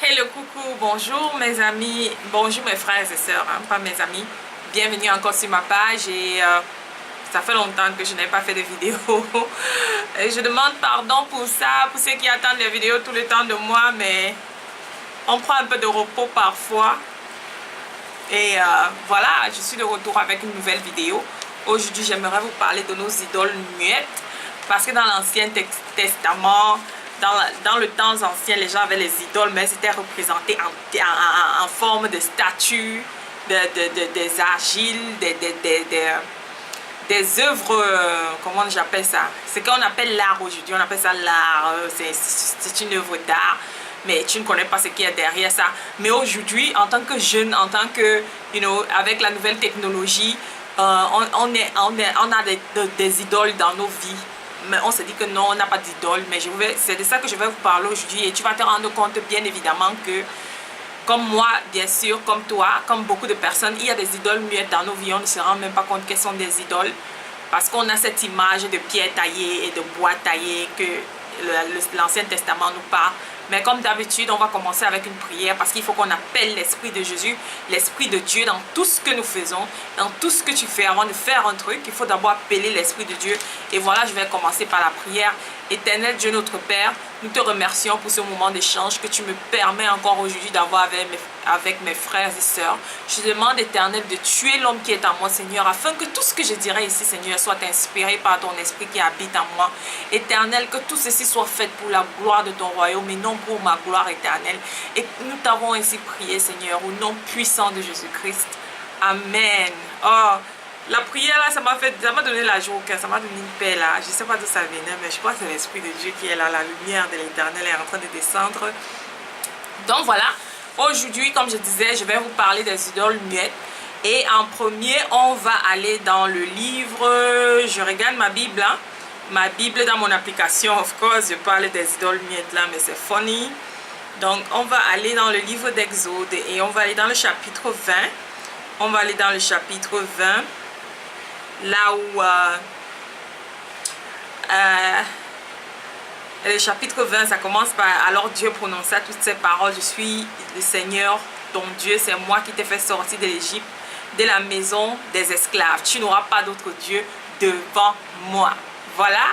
Hello, coucou, bonjour mes amis, bonjour mes frères et sœurs, hein, pas mes amis. Bienvenue encore sur ma page et ça fait longtemps que je n'ai pas fait de vidéo. Et je demande pardon pour ça, pour ceux qui attendent les vidéos tout le temps de moi, mais on prend un peu de repos parfois. Et voilà, je suis de retour avec une nouvelle vidéo. Aujourd'hui, j'aimerais vous parler de nos idoles muettes parce que dans l'Ancien Testament, dans le temps ancien, les gens avaient les idoles, mais c'était représenté en forme de statues, des argiles, des œuvres, comment j'appelle ça? C'est qu'on appelle l'art aujourd'hui, on appelle ça l'art, c'est une œuvre d'art, mais tu ne connais pas ce qu'il y a derrière ça. Mais aujourd'hui, en tant que jeune, en tant que, avec la nouvelle technologie, on a des idoles dans nos vies. Mais on se dit que non, on n'a pas d'idole. Mais c'est de ça que je vais vous parler aujourd'hui. Et tu vas te rendre compte bien évidemment que, comme moi, bien sûr, comme toi, comme beaucoup de personnes, il y a des idoles muettes dans nos vies. On ne se rend même pas compte qu'elles sont des idoles. Parce qu'on a cette image de pierre taillée et de bois taillé que l'Ancien Testament nous parle. Mais comme d'habitude, on va commencer avec une prière parce qu'il faut qu'on appelle l'Esprit de Jésus, l'Esprit de Dieu dans tout ce que nous faisons, dans tout ce que tu fais. Avant de faire un truc, il faut d'abord appeler l'Esprit de Dieu. Et voilà, je vais commencer par la prière. Éternel Dieu notre Père, nous te remercions pour ce moment d'échange que tu me permets encore aujourd'hui d'avoir avec mes frères et sœurs. Je demande, Éternel, de tuer l'homme qui est en moi, Seigneur, afin que tout ce que je dirai ici, Seigneur, soit inspiré par ton esprit qui habite en moi. Éternel, que tout ceci soit fait pour la gloire de ton royaume et non pour ma gloire éternelle. Et nous t'avons ainsi prié, Seigneur, au nom puissant de Jésus-Christ. Amen. Oh, la prière là, ça m'a donné la joie au cœur, ça m'a donné une paix là. Je ne sais pas d'où ça venait, mais je crois que c'est l'Esprit de Dieu qui est là, la lumière de l'éternel est en train de descendre. Donc voilà, aujourd'hui, comme je disais, je vais vous parler des idoles muettes. Et en premier, on va aller dans le livre, je regarde ma Bible, hein. Ma Bible dans mon application, of course, je parle des idoles muettes là, mais c'est funny. Donc on va aller dans le livre d'Exode et on va aller dans le chapitre 20. On va aller dans le chapitre 20. Là où le chapitre 20, ça commence par: alors Dieu prononça toutes ces paroles: je suis le Seigneur ton Dieu, c'est moi qui t'ai fait sortir de l'Égypte, de la maison des esclaves. Tu n'auras pas d'autre Dieu devant moi. Voilà,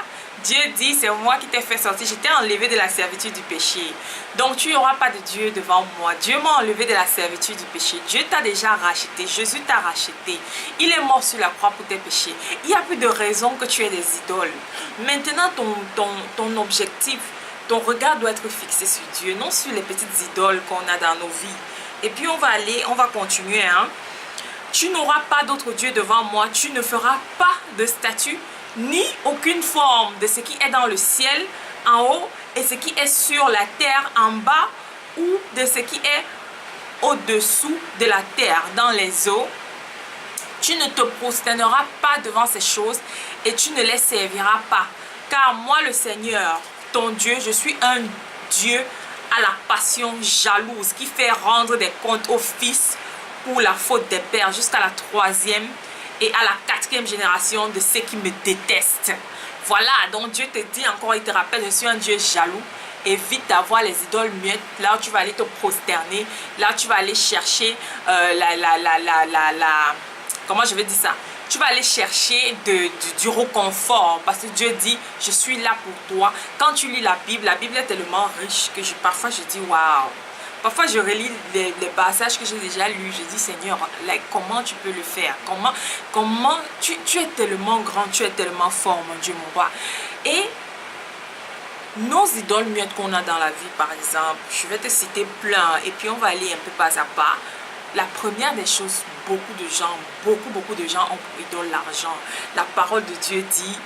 Dieu dit: c'est moi qui t'ai fait sortir, je t'ai enlevé de la servitude du péché. Donc tu n'auras pas de Dieu devant moi. Dieu m'a enlevé de la servitude du péché. Dieu t'a déjà racheté, Jésus t'a racheté. Il est mort sur la croix pour tes péchés. Il n'y a plus de raison que tu aies des idoles. Maintenant, ton objectif, ton regard doit être fixé sur Dieu, non sur les petites idoles qu'on a dans nos vies. Et puis on va continuer. Hein. Tu n'auras pas d'autre Dieu devant moi. Tu ne feras pas de statue, ni aucune forme de ce qui est dans le ciel en haut et ce qui est sur la terre en bas, ou de ce qui est au-dessous de la terre dans les eaux. Tu ne te prosterneras pas devant ces choses et tu ne les serviras pas. Car moi, le Seigneur, ton Dieu, je suis un Dieu à la passion jalouse qui fait rendre des comptes aux fils pour la faute des pères jusqu'à la 3e et à la 4e génération de ceux qui me détestent. Voilà, donc Dieu te dit encore, il te rappelle: je suis un Dieu jaloux. Évite d'avoir les idoles muettes. Là où tu vas aller te prosterner, là où tu vas aller chercher comment je vais dire ça? Tu vas aller chercher du réconfort, parce que Dieu dit: je suis là pour toi. Quand tu lis la Bible est tellement riche que parfois je dis waouh. Parfois je relis les passages que j'ai déjà lus, je dis: Seigneur, comment tu peux le faire? Comment tu es tellement grand, tu es tellement fort, mon Dieu, mon roi. Et nos idoles muettes qu'on a dans la vie, par exemple, je vais te citer plein, et puis on va aller un peu pas à pas. La première des choses, beaucoup de gens ont pour idole l'argent. La parole de Dieu dit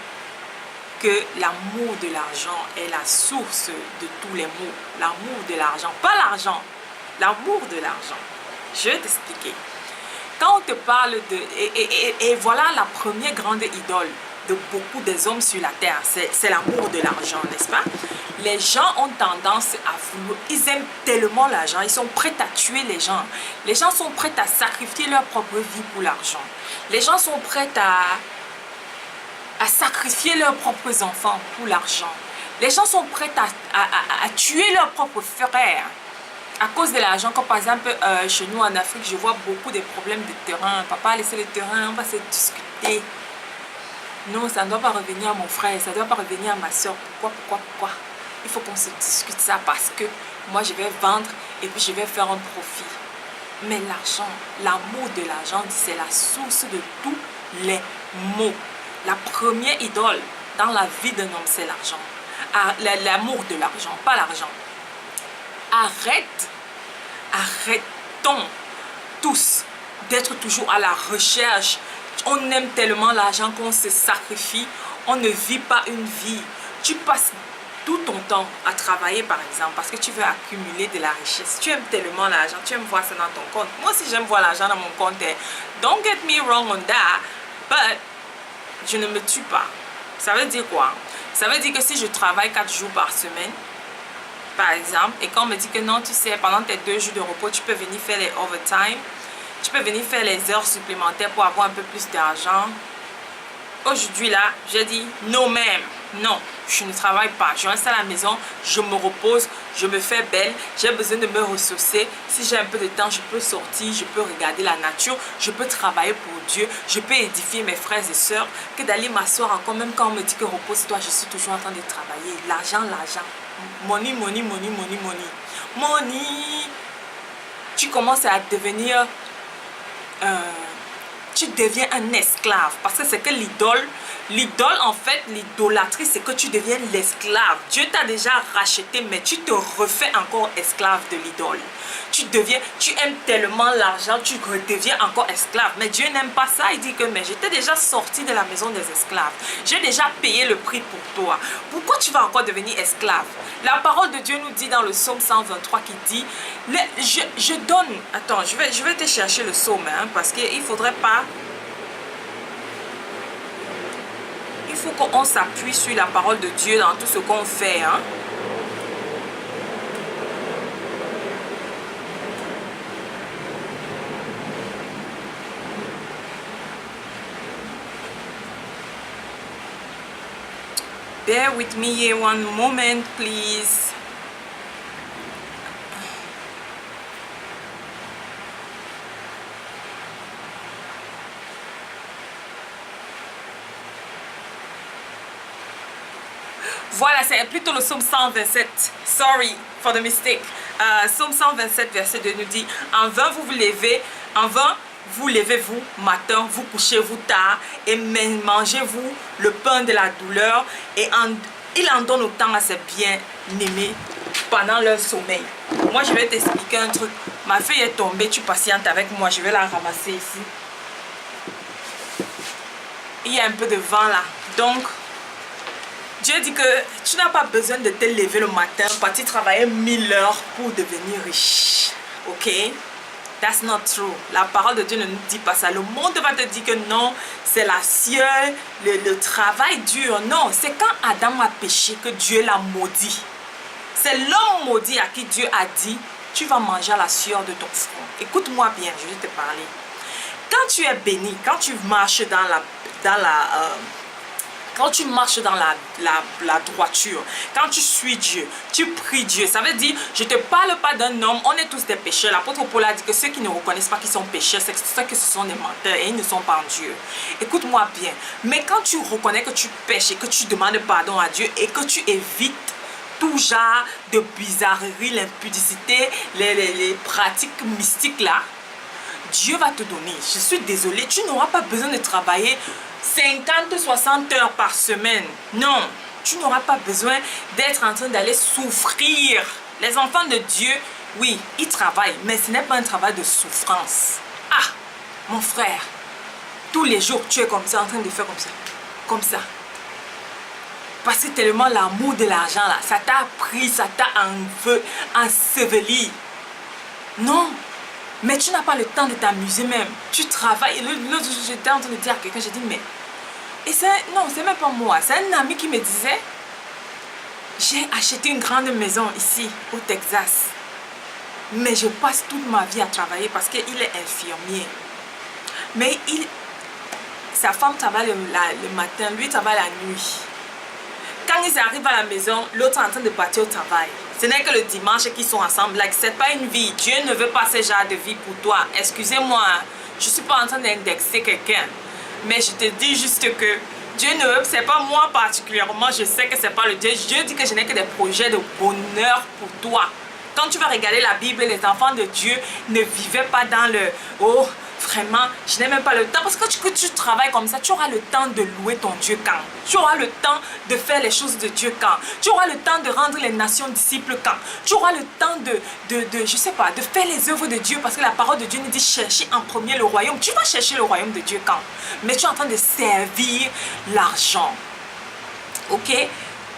que l'amour de l'argent est la source de tous les maux. L'amour de l'argent, pas l'argent, l'amour de l'argent. Je vais t'expliquer. Quand on te parle de... Et voilà la première grande idole de beaucoup des hommes sur la terre, c'est l'amour de l'argent, n'est-ce pas? Les gens ont tendance à vouloir, ils aiment tellement l'argent, ils sont prêts à tuer les gens. Les gens sont prêts à sacrifier leur propre vie pour l'argent. Les gens sont prêts à sacrifier leurs propres enfants pour l'argent. Les gens sont prêts à tuer leurs propres frères À cause de l'argent, comme par exemple chez nous en Afrique, je vois beaucoup de problèmes de terrain. Papa a laissé le terrain, on va se discuter. Non, ça ne doit pas revenir à mon frère, ça ne doit pas revenir à ma soeur. Pourquoi? Il faut qu'on se discute ça parce que moi je vais vendre et puis je vais faire un profit. Mais l'argent, l'amour de l'argent, c'est la source de tous les maux. La première idole dans la vie d'un homme, c'est l'argent. L'amour de l'argent, pas l'argent. Arrêtons tous d'être toujours à la recherche. On aime tellement l'argent qu'on se sacrifie. On ne vit pas une vie. Tu passes tout ton temps à travailler par exemple parce que tu veux accumuler de la richesse. Tu aimes tellement l'argent, tu aimes voir ça dans ton compte. Moi aussi j'aime voir l'argent dans mon compte. Don't get me wrong on that, but je ne me tue pas. Ça veut dire quoi? Ça veut dire que si je travaille 4 jours par semaine, par exemple, et qu'on me dit que non, tu sais, pendant tes 2 jours de repos, tu peux venir faire les overtime, tu peux venir faire les heures supplémentaires pour avoir un peu plus d'argent. Aujourd'hui là, j'ai dit non même, non, je ne travaille pas, je reste à la maison, je me repose, je me fais belle, j'ai besoin de me ressourcer. Si j'ai un peu de temps, je peux sortir, je peux regarder la nature, je peux travailler pour Dieu, je peux édifier mes frères et sœurs, que d'aller m'asseoir encore, même quand on me dit que repose-toi, je suis toujours en train de travailler. L'argent, money, money, money, money, money, money. Tu commences à devenir... tu deviens un esclave parce que c'est que l'idole en fait, l'idolâtrie, c'est que tu deviens l'esclave. Dieu t'a déjà racheté mais tu te refais encore esclave de l'idole. Tu aimes tellement l'argent, tu redeviens encore esclave. Mais Dieu n'aime pas ça. Il dit que mais j'étais déjà sorti de la maison des esclaves. J'ai déjà payé le prix pour toi. Pourquoi tu vas encore devenir esclave? La parole de Dieu nous dit dans le psaume 123 qui dit je donne. Attends, je vais te chercher le psaume hein, parce qu'il faudrait pas. Il faut qu'on s'appuie sur la parole de Dieu dans tout ce qu'on fait. Hein. Bear with me here one moment, please. Voilà, c'est plutôt le psaume 127. Sorry for the mistake. Psaume 127, verset 2 nous dit: en vain vous vous levez, en vain vous levez-vous matin, vous couchez-vous tard, et mangez-vous le pain de la douleur, et il en donne autant à ses bien-aimés pendant leur sommeil. Moi, je vais t'expliquer un truc. Ma fille est tombée, tu patientes avec moi, je vais la ramasser ici. Il y a un peu de vent là, donc Dieu dit que tu n'as pas besoin de te lever le matin, partir travailler 1000 heures pour devenir riche. Ok? That's not true. La parole de Dieu ne nous dit pas ça. Le monde va te dire que non, c'est la sueur, le travail dur. Non, c'est quand Adam a péché que Dieu l'a maudit. C'est l'homme maudit à qui Dieu a dit: tu vas manger à la sueur de ton front. Écoute-moi bien, je vais te parler. Quand tu es béni, quand tu marches quand tu marches dans la droiture, quand tu suis Dieu, tu pries Dieu, ça veut dire, je ne te parle pas d'un homme, on est tous des pécheurs. L'apôtre Paul a dit que ceux qui ne reconnaissent pas qu'ils sont pécheurs, c'est que ce sont des menteurs et ils ne sont pas en Dieu. Écoute-moi bien, mais quand tu reconnais que tu pêches et que tu demandes pardon à Dieu et que tu évites tout genre de bizarreries, l'impudicité, les pratiques mystiques là, Dieu va te donner. Je suis désolée, tu n'auras pas besoin de travailler 50-60 heures par semaine. Non, tu n'auras pas besoin d'être en train d'aller souffrir. Les enfants de Dieu, oui, ils travaillent, mais ce n'est pas un travail de souffrance. Ah, mon frère, tous les jours, tu es comme ça, en train de faire comme ça. Comme ça. Parce que tellement l'amour de l'argent, là, ça t'a pris, ça t'a enseveli. Non. Mais tu n'as pas le temps de t'amuser même. Tu travailles. L'autre jour, j'étais en train de dire à quelqu'un, j'ai dit, mais... Et non, c'est même pas moi. C'est un ami qui me disait, j'ai acheté une grande maison ici, au Texas. Mais je passe toute ma vie à travailler parce qu'il est infirmier. Mais sa femme travaille le matin, lui travaille la nuit. Quand ils arrivent à la maison, l'autre est en train de partir au travail. Ce n'est que le dimanche qu'ils sont ensemble. Like, c'est pas une vie. Dieu ne veut pas ce genre de vie pour toi. Excusez-moi, je suis pas en train d'indexer quelqu'un. Mais je te dis juste que Dieu ne veut, c'est pas moi particulièrement, je sais que c'est pas le Dieu. Dieu dit que je n'ai que des projets de bonheur pour toi. Quand tu vas regarder la Bible, les enfants de Dieu ne vivaient pas dans le « Oh, vraiment, je n'ai même pas le temps. » Parce que tu travailles comme ça, tu auras le temps de louer ton Dieu quand? Tu auras le temps de faire les choses de Dieu quand? Tu auras le temps de rendre les nations disciples quand? Tu auras le temps je sais pas, de faire les œuvres de Dieu, parce que la parole de Dieu nous dit chercher en premier le royaume. Tu vas chercher le royaume de Dieu quand? Mais tu es en train de servir l'argent. Ok?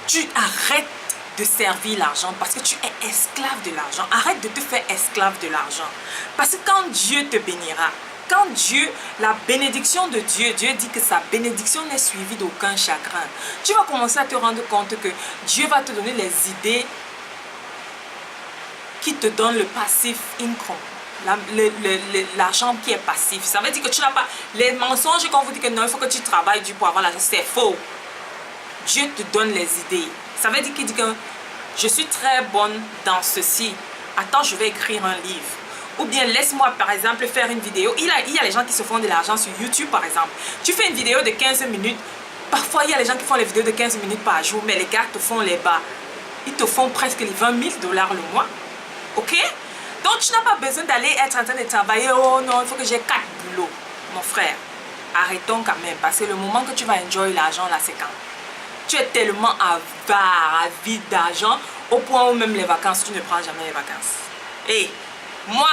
Tu arrêtes de servir l'argent parce que tu es esclave de l'argent. Arrête de te faire esclave de l'argent. Parce que quand Dieu te bénira, quand Dieu, la bénédiction de Dieu, Dieu dit que sa bénédiction n'est suivie d'aucun chagrin. Tu vas commencer à te rendre compte que Dieu va te donner les idées qui te donnent le passif income. L'argent qui est passif. Ça veut dire que tu n'as pas... Les mensonges qu'on vous dit que non, il faut que tu travailles dur pour avoir l'argent, c'est faux. Dieu te donne les idées. Ça veut dire qu'il dit que je suis très bonne dans ceci. Attends, je vais écrire un livre. Ou bien laisse-moi par exemple faire une vidéo. Il y a les gens qui se font de l'argent sur YouTube par exemple. Tu fais une vidéo de 15 minutes. Parfois il y a les gens qui font les vidéos de 15 minutes par jour. Mais les gars te font les bas. Ils te font presque les 20 000 $ le mois. Ok? Donc tu n'as pas besoin d'aller être en train de travailler. Oh non, il faut que j'ai 4 boulots. Mon frère, arrêtons quand même. Parce que le moment que tu vas enjoy l'argent là, c'est quand? Tu es tellement avare, avide d'argent, au point où même les vacances, tu ne prends jamais les vacances. Et moi,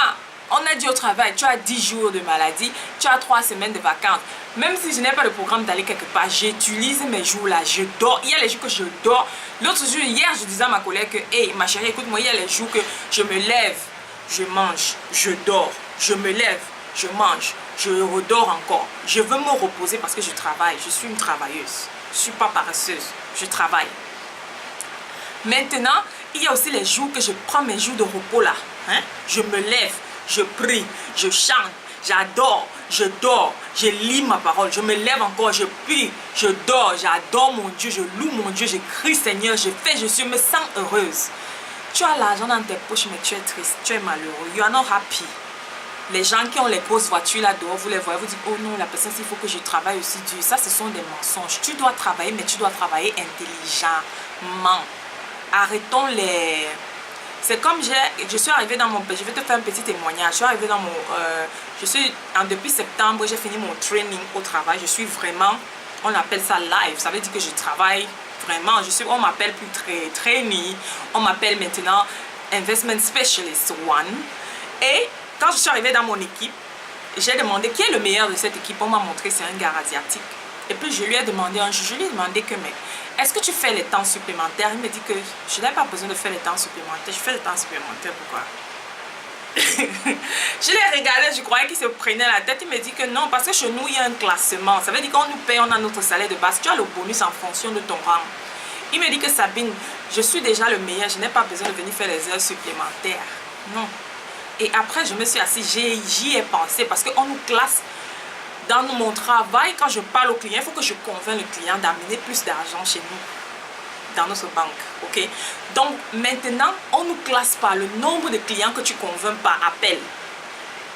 on a dit au travail, tu as 10 jours de maladie, tu as 3 semaines de vacances. Même si je n'ai pas le programme d'aller quelque part, j'utilise mes jours là, je dors. Il y a les jours que je dors. L'autre jour, hier, je disais à ma collègue que, hey, ma chérie, écoute-moi, il y a les jours que je me lève, je mange, je dors, je me lève, je mange, je redors encore. Je veux me reposer parce que je travaille, je suis une travailleuse. Je ne suis pas paresseuse, je travaille. Maintenant, il y a aussi les jours que je prends mes jours de repos là. Hein? Je me lève, je prie, je chante, j'adore, je dors, je lis ma parole, je me lève encore, je prie, je dors, j'adore mon Dieu, je loue mon Dieu, je crie Seigneur, je me sens heureuse. Tu as l'argent dans tes poches mais tu es triste, tu es malheureux, you are not happy. Les gens qui ont les grosses voitures là dehors, vous les voyez, vous dites, oh non, la personne, il faut que je travaille aussi dur. Ça, ce sont des mensonges. Tu dois travailler, mais tu dois travailler intelligemment. Arrêtons les... C'est comme je suis arrivée dans mon... Je vais te faire un petit témoignage. Je suis arrivée dans mon... Depuis septembre, j'ai fini mon training au travail. Je suis vraiment... On appelle ça live. Ça veut dire que je travaille vraiment. On m'appelle plus trainee. On m'appelle maintenant Investment Specialist 1. Et... Quand je suis arrivée dans mon équipe, j'ai demandé qui est le meilleur de cette équipe. On m'a montré c'est un gars asiatique. Et puis je lui ai demandé un jour, je lui ai demandé que mais est-ce que tu fais les temps supplémentaires? Il me dit que je n'ai pas besoin de faire les temps supplémentaires. Je fais les temps supplémentaires, pourquoi? Je l'ai regardé, je croyais qu'il se prenait la tête. Il me dit que non, parce que chez nous, il y a un classement. Ça veut dire qu'on nous paye, on a notre salaire de base. Tu as le bonus en fonction de ton rang. Il me dit que Sabine, je suis déjà le meilleur. Je n'ai pas besoin de venir faire les heures supplémentaires. Non. Et après, je me suis assise, j'y ai pensé parce qu'on nous classe dans mon travail. Quand je parle au client, il faut que je convainc le client d'amener plus d'argent chez nous, dans notre banque. Ok? Donc, maintenant, on nous classe par le nombre de clients que tu convaincs par appel.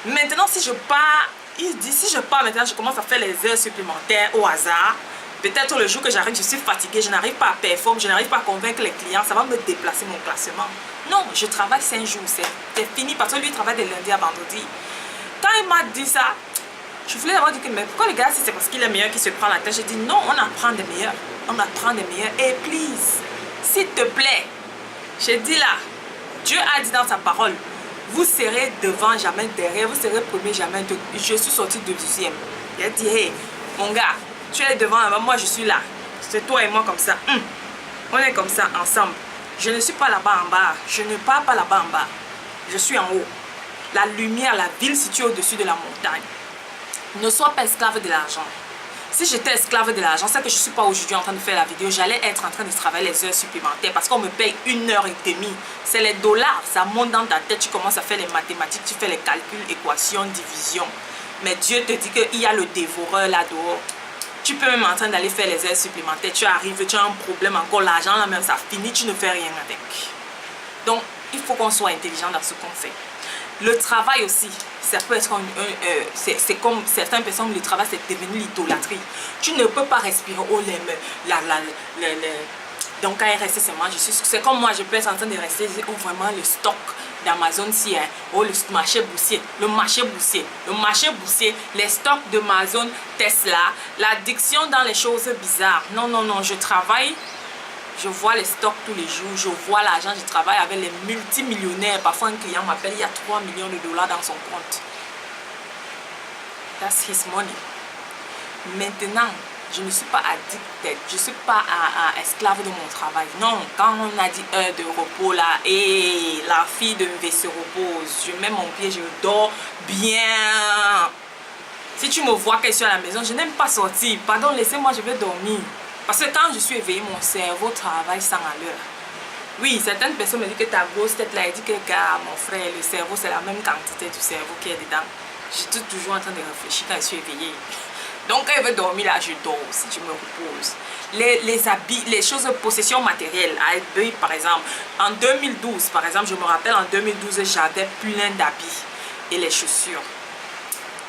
Maintenant, si je pars, il dit, si je pars maintenant, je commence à faire les heures supplémentaires au hasard. Peut-être le jour que j'arrive, je suis fatiguée, je n'arrive pas à performer, je n'arrive pas à convaincre les clients, ça va me déplacer mon classement. Non, je travaille 5 jours, c'est fini parce que lui il travaille de lundi à vendredi. Quand il m'a dit ça, je voulais d'abord dire que mais pourquoi le gars, si c'est parce qu'il est meilleur qu'il se prend la tête? J'ai dit non, on apprend des meilleurs, on apprend des meilleurs. Et please, s'il te plaît, j'ai dit là, Dieu a dit dans sa parole, vous serez devant, jamais derrière, vous serez premier, jamais deux. Je suis sortie de deuxième. Il a dit, hey, mon gars, tu es devant, moi je suis là. C'est toi et moi comme ça. On est comme ça ensemble. Je ne suis pas là-bas en bas. Je ne pars pas là-bas en bas. Je suis en haut. La lumière, la ville située au-dessus de la montagne. Ne sois pas esclave de l'argent. Si j'étais esclave de l'argent, c'est que je ne suis pas aujourd'hui en train de faire la vidéo. J'allais être en train de travailler les heures supplémentaires parce qu'on me paye 1h30. C'est les dollars. Ça monte dans ta tête. Tu commences à faire les mathématiques. Tu fais les calculs, équations, division. Mais Dieu te dit qu'il y a le dévoreur là dehors. Tu peux même en train d'aller faire les heures supplémentaires. Tu arrives, tu as un problème encore. L'argent là même, ça finit. Tu ne fais rien avec. Donc, il faut qu'on soit intelligent dans ce qu'on fait. Le travail aussi, ça peut être c'est comme certaines personnes, le travail c'est devenu l'idolâtrie. Tu ne peux pas respirer au donc quand il reste seulement, c'est comme moi, je peux être en train de rester, oh vraiment le stock d'Amazon si hein, oh le marché boursier, les stocks d'Amazon, Tesla, l'addiction dans les choses bizarres. Non, non, non, je travaille. Je vois les stocks tous les jours, je vois l'argent, je travaille avec les multimillionnaires. Parfois, un client m'appelle, il y a 3 millions de dollars dans son compte. That's his money. Maintenant, je ne suis pas addicted, je ne suis pas esclave de mon travail. Non, quand on a dit heure de repos là, et la fille de MV se repose, je mets mon pied, je dors bien. Si tu me vois que je suis à la maison, je n'aime pas sortir. Pardon, laissez-moi, je vais dormir. Parce que quand je suis éveillée, mon cerveau travaille sans à l'heure. Oui, certaines personnes me disent que ta grosse tête là, elle dit que mon frère, le cerveau, c'est la même quantité du cerveau qui est dedans. Je suis toujours en train de réfléchir quand je suis éveillée. Donc quand je veux dormir là, je dors aussi, je me repose. Les habits, les choses de possession matérielle, à eBay par exemple. En 2012, par exemple, je me rappelle en 2012, j'avais plein d'habits et les chaussures.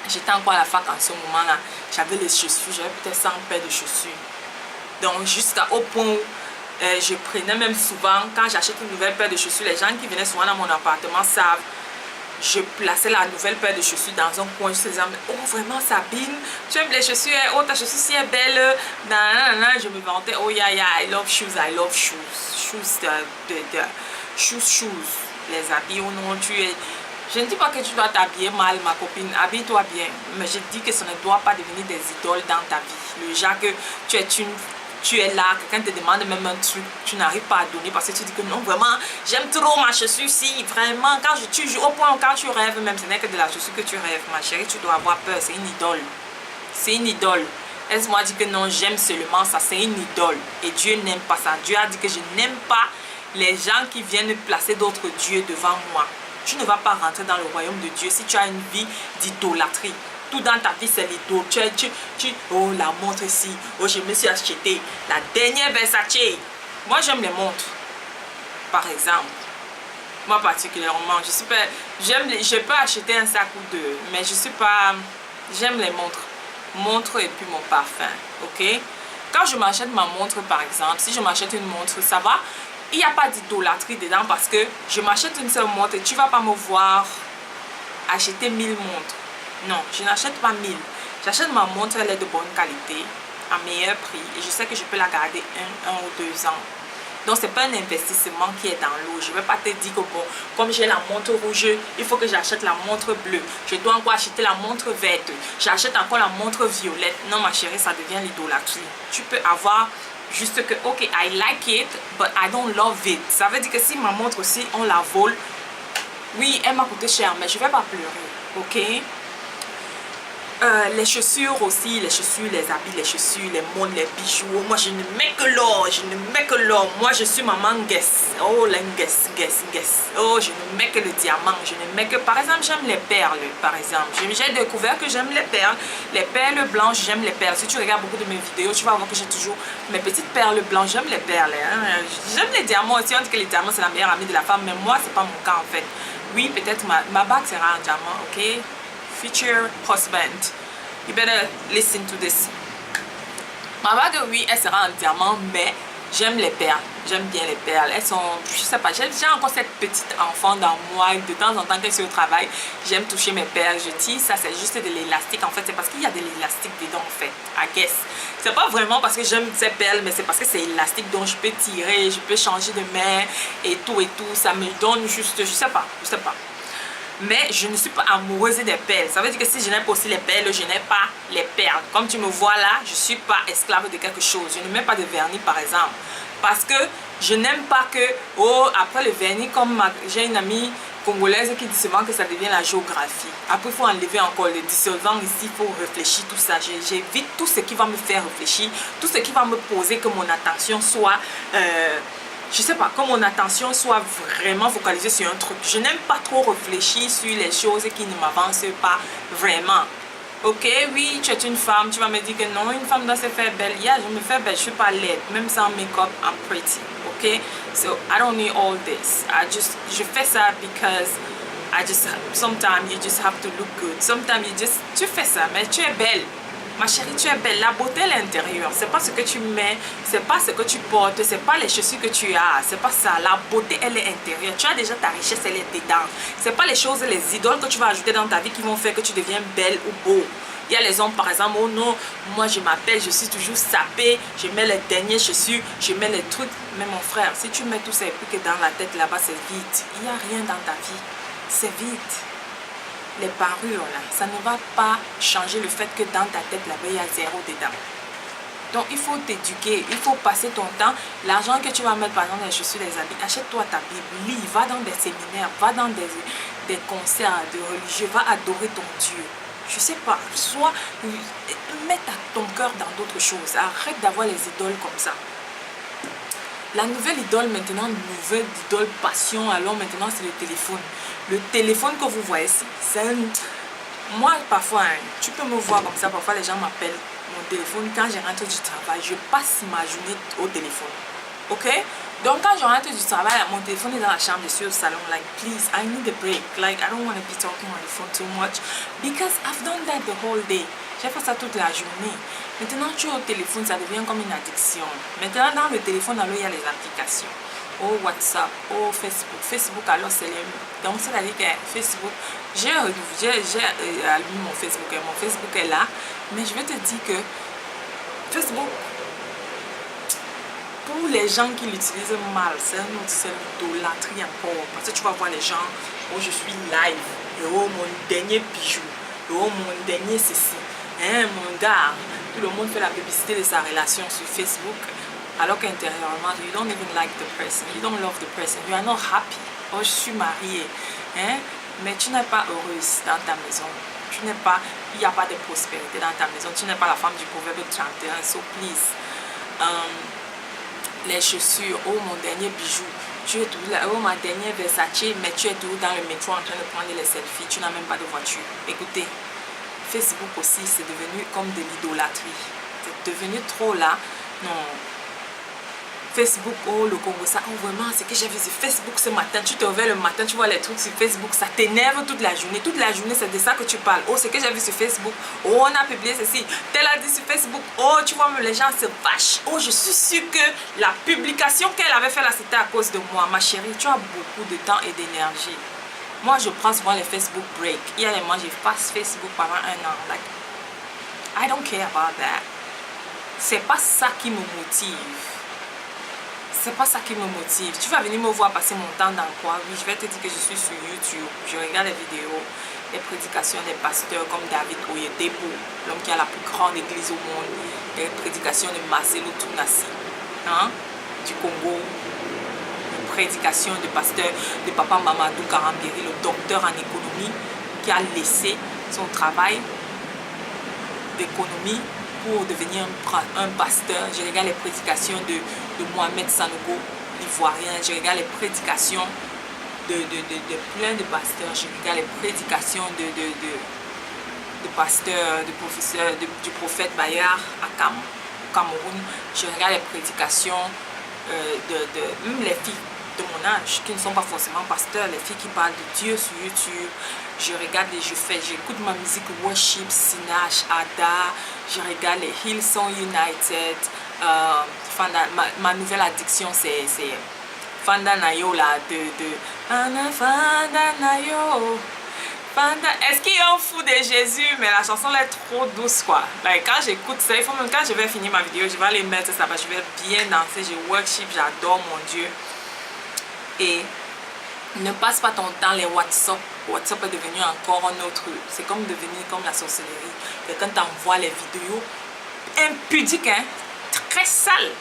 J'étais encore à la fac en ce moment-là. J'avais les chaussures, j'avais peut-être 100 paires de chaussures. Donc jusqu'au point où je prenais même souvent, quand j'achète une nouvelle paire de chaussures, les gens qui venaient souvent dans mon appartement savent, je plaçais la nouvelle paire de chaussures dans un coin. Je disais, oh vraiment Sabine, tu aimes les chaussures, oh ta chaussure si est belle. Nanana. Je me vantais, oh yeah, I love shoes, I love shoes. Shoes. Les habits, oh non, tu es... Je ne dis pas que tu dois t'habiller mal, ma copine, habille-toi bien. Mais je dis que ça ne doit pas devenir des idoles dans ta vie. Le genre que tu es là, quelqu'un te demande même un truc, tu n'arrives pas à donner parce que tu dis que non, vraiment, j'aime trop ma chaussure, si, vraiment, quand tu joues au point où quand tu rêves, même ce n'est que de la chaussure que tu rêves, ma chérie, tu dois avoir peur, c'est une idole. C'est une idole. Laisse-moi dire que non, j'aime seulement ça, c'est une idole. Et Dieu n'aime pas ça. Dieu a dit que je n'aime pas les gens qui viennent placer d'autres dieux devant moi. Tu ne vas pas rentrer dans le royaume de Dieu si tu as une vie d'idolâtrie. Tout dans ta vie, c'est l'idole. Oh, la montre ici. Oh, je me suis acheté la dernière Versace. Moi, j'aime les montres. Par exemple. Moi, particulièrement, je peux acheter un sac ou deux. Mais je suis pas... J'aime les montres. Montre et puis mon parfum. Ok? Quand je m'achète ma montre, par exemple, si je m'achète une montre, ça va. Il n'y a pas d'idolâtrie dedans parce que je m'achète une seule montre et tu ne vas pas me voir acheter 1000 montres. Non, je n'achète pas 1000. J'achète ma montre, elle est de bonne qualité, à meilleur prix et je sais que je peux la garder un ou 2 ans. Donc, ce n'est pas un investissement qui est dans l'eau. Je ne vais pas te dire que bon, comme j'ai la montre rouge, il faut que j'achète la montre bleue. Je dois encore acheter la montre verte. J'achète encore la montre violette. Non, ma chérie, ça devient l'idolâtrie. Tu peux avoir... Juste que, ok, I like it, but I don't love it. Ça veut dire que si ma montre aussi, on la vole, oui, elle m'a coûté cher, mais je ne vais pas pleurer, ok? Les chaussures aussi, les chaussures, les habits, les chaussures, les montres, les bijoux. Moi, je ne mets que l'or, je ne mets que l'or. Moi, je suis maman guess. Oh, guess. Oh, je ne mets que le diamant. Je ne mets que, par exemple, j'aime les perles, par exemple. J'ai découvert que j'aime les perles. Les perles blanches, j'aime les perles. Si tu regardes beaucoup de mes vidéos, tu vas voir que j'ai toujours mes petites perles blanches. J'aime les perles. Hein. J'aime les diamants aussi. On dit que les diamants, c'est la meilleure amie de la femme. Mais moi, c'est pas mon cas, en fait. Oui, peut-être ma bague sera un diamant, ok? Future husband, you better listen to this. Ma bague, oui, elle sera en diamant, mais j'aime les perles. J'aime bien les perles. Elles sont, je sais pas, j'ai encore cette petite enfant dans moi. De temps en temps, quand je suis au travail, j'aime toucher mes perles. Je tisse, ça c'est juste de l'élastique. En fait, c'est parce qu'il y a de l'élastique dedans, en fait. I guess. C'est pas vraiment parce que j'aime ces perles, mais c'est parce que c'est élastique, donc je peux tirer, je peux changer de main et tout. Ça me donne juste, je sais pas. Mais je ne suis pas amoureuse des perles. Ça veut dire que si je n'aime pas aussi les perles, je n'aime pas les perles. Comme tu me vois là, je ne suis pas esclave de quelque chose. Je ne mets pas de vernis par exemple. Parce que je n'aime pas que, oh, après le vernis, comme j'ai une amie congolaise qui dit souvent que ça devient la géographie. Après, il faut enlever encore le dissolvant ici, il faut réfléchir tout ça. J'évite tout ce qui va me faire réfléchir, tout ce qui va me poser que mon attention soit... je sais pas, que mon attention soit vraiment focalisée sur un truc. Je n'aime pas trop réfléchir sur les choses qui ne m'avancent pas vraiment. Ok, oui, tu es une femme, tu vas me dire que non, une femme doit se faire belle. Yeah, je me fais belle, je suis pas laide. Même sans make-up, I'm pretty. Ok, ok? So I don't need all this. Je fais ça because sometimes you just have to look good. Sometimes tu fais ça, mais tu es belle. Ma chérie, tu es belle. La beauté à l'intérieur, c'est pas ce que tu mets, c'est pas ce que tu portes, c'est pas les chaussures que tu as, c'est pas ça. La beauté, elle est intérieure. Tu as déjà ta richesse, elle est dedans. C'est pas les choses, les idoles que tu vas ajouter dans ta vie qui vont faire que tu deviens belle ou beau. Il y a les hommes, par exemple, oh non, moi je m'appelle, je suis toujours sapée, je mets les dernières chaussures, je mets les trucs. Mais mon frère, si tu mets tout ça et puis que dans la tête là-bas c'est vide, il n'y a rien dans ta vie. C'est vide. Les parures là, ça ne va pas changer le fait que dans ta tête là-bas il y a zéro dedans. Donc il faut t'éduquer, il faut passer ton temps. L'argent que tu vas mettre par exemple les chaussures, les habits, achète-toi ta Bible, lis, va dans des séminaires, va dans des concerts de religieux, va adorer ton Dieu. Je sais pas, soit mets ton cœur dans d'autres choses. Arrête d'avoir les idoles comme ça. La nouvelle idole maintenant, nouvelle idole passion, alors maintenant c'est le téléphone. Le téléphone que vous voyez ici, c'est un... Moi parfois, hein, tu peux me voir comme ça, parfois les gens m'appellent mon téléphone quand je rentre du travail. Je passe ma journée au téléphone. Ok? Donc quand je rentre du travail, mon téléphone est dans la chambre, je suis au salon, like please, I need a break. Like I don't want to be talking on the phone too much because I've done that the whole day. J'ai fait ça toute la journée. Maintenant tu es au téléphone, ça devient comme une addiction. Maintenant dans le téléphone, alors il y a les applications. Oh WhatsApp, oh Facebook. Facebook alors c'est les... Donc c'est-à-dire que Facebook, j'ai allumé mon Facebook et mon Facebook est là. Mais je vais te dire que Facebook, pour les gens qui l'utilisent mal, c'est un autre, c'est l'idolâtrie encore. Parce que tu vas voir les gens, oh je suis live, et oh mon dernier bijou, et oh mon dernier ceci, hein, mon gars. Tout le monde fait la publicité de sa relation sur Facebook, alors qu'intérieurement, you don't even like the person, you don't love the person, you are not happy. Oh je suis mariée, hein, mais tu n'es pas heureuse dans ta maison. Tu n'es pas, il n'y a pas de prospérité dans ta maison, tu n'es pas la femme du proverbe 31, so please. Les chaussures, oh mon dernier bijou, tu es toujours là, oh ma dernière Versace, mais tu es toujours dans le métro en train de prendre les selfies, tu n'as même pas de voiture. Écoutez, Facebook aussi c'est devenu comme de l'idolâtrie, c'est devenu trop là, non. Facebook, oh le Congo, ça, oh vraiment, c'est que j'ai vu sur Facebook ce matin, tu te réveilles le matin, tu vois les trucs sur Facebook, ça t'énerve toute la journée c'est de ça que tu parles. Oh, c'est que j'ai vu sur Facebook, oh on a publié ceci, tel a dit sur Facebook, oh tu vois, les gens se fâchent, oh je suis sûre que la publication qu'elle avait fait là, c'était à cause de moi. Ma chérie, tu as beaucoup de temps et d'énergie. Moi, je prends souvent les Facebook breaks. Il y a des moments, j'efface Facebook pendant 1 an, like, I don't care about that. C'est pas ça qui me motive. C'est pas ça qui me motive. Tu vas venir me voir passer mon temps dans quoi? Oui, je vais te dire que je suis sur YouTube. Je regarde les vidéos, les prédications des pasteurs comme David Oyedepo, l'homme qui a la plus grande église au monde. Les prédications de Marcelo Tounassi, hein, du Congo. Les prédications de pasteur de Papa Mamadou Karambiri, le docteur en économie, qui a laissé son travail d'économie pour devenir un pasteur. Je regarde les prédications de Mohamed Sanogo, l'ivoirien. Je regarde les prédications de plein de pasteurs. Je regarde les prédications de pasteurs, de professeurs, du prophète Bayard à Cameroun. Je regarde les prédications même les filles de mon âge qui ne sont pas forcément pasteurs, les filles qui parlent de Dieu sur YouTube. Je regarde et j'écoute ma musique worship, Sinach, Ada. Je regarde les Hillsong United. Ma nouvelle addiction c'est Fanda Nayo là Fanda Nayo. Est-ce qu'il y a un fou de Jésus? Mais la chanson elle est trop douce quoi. Like, quand j'écoute ça, il faut même quand je vais finir ma vidéo, je vais aller mettre ça, je vais bien danser, je worship, j'adore mon Dieu. Et ne passe pas ton temps les WhatsApp. WhatsApp est devenu encore un autre. C'est comme devenir comme la sorcellerie. Quelqu'un t'envoie les vidéos impudiques, hein, très sales.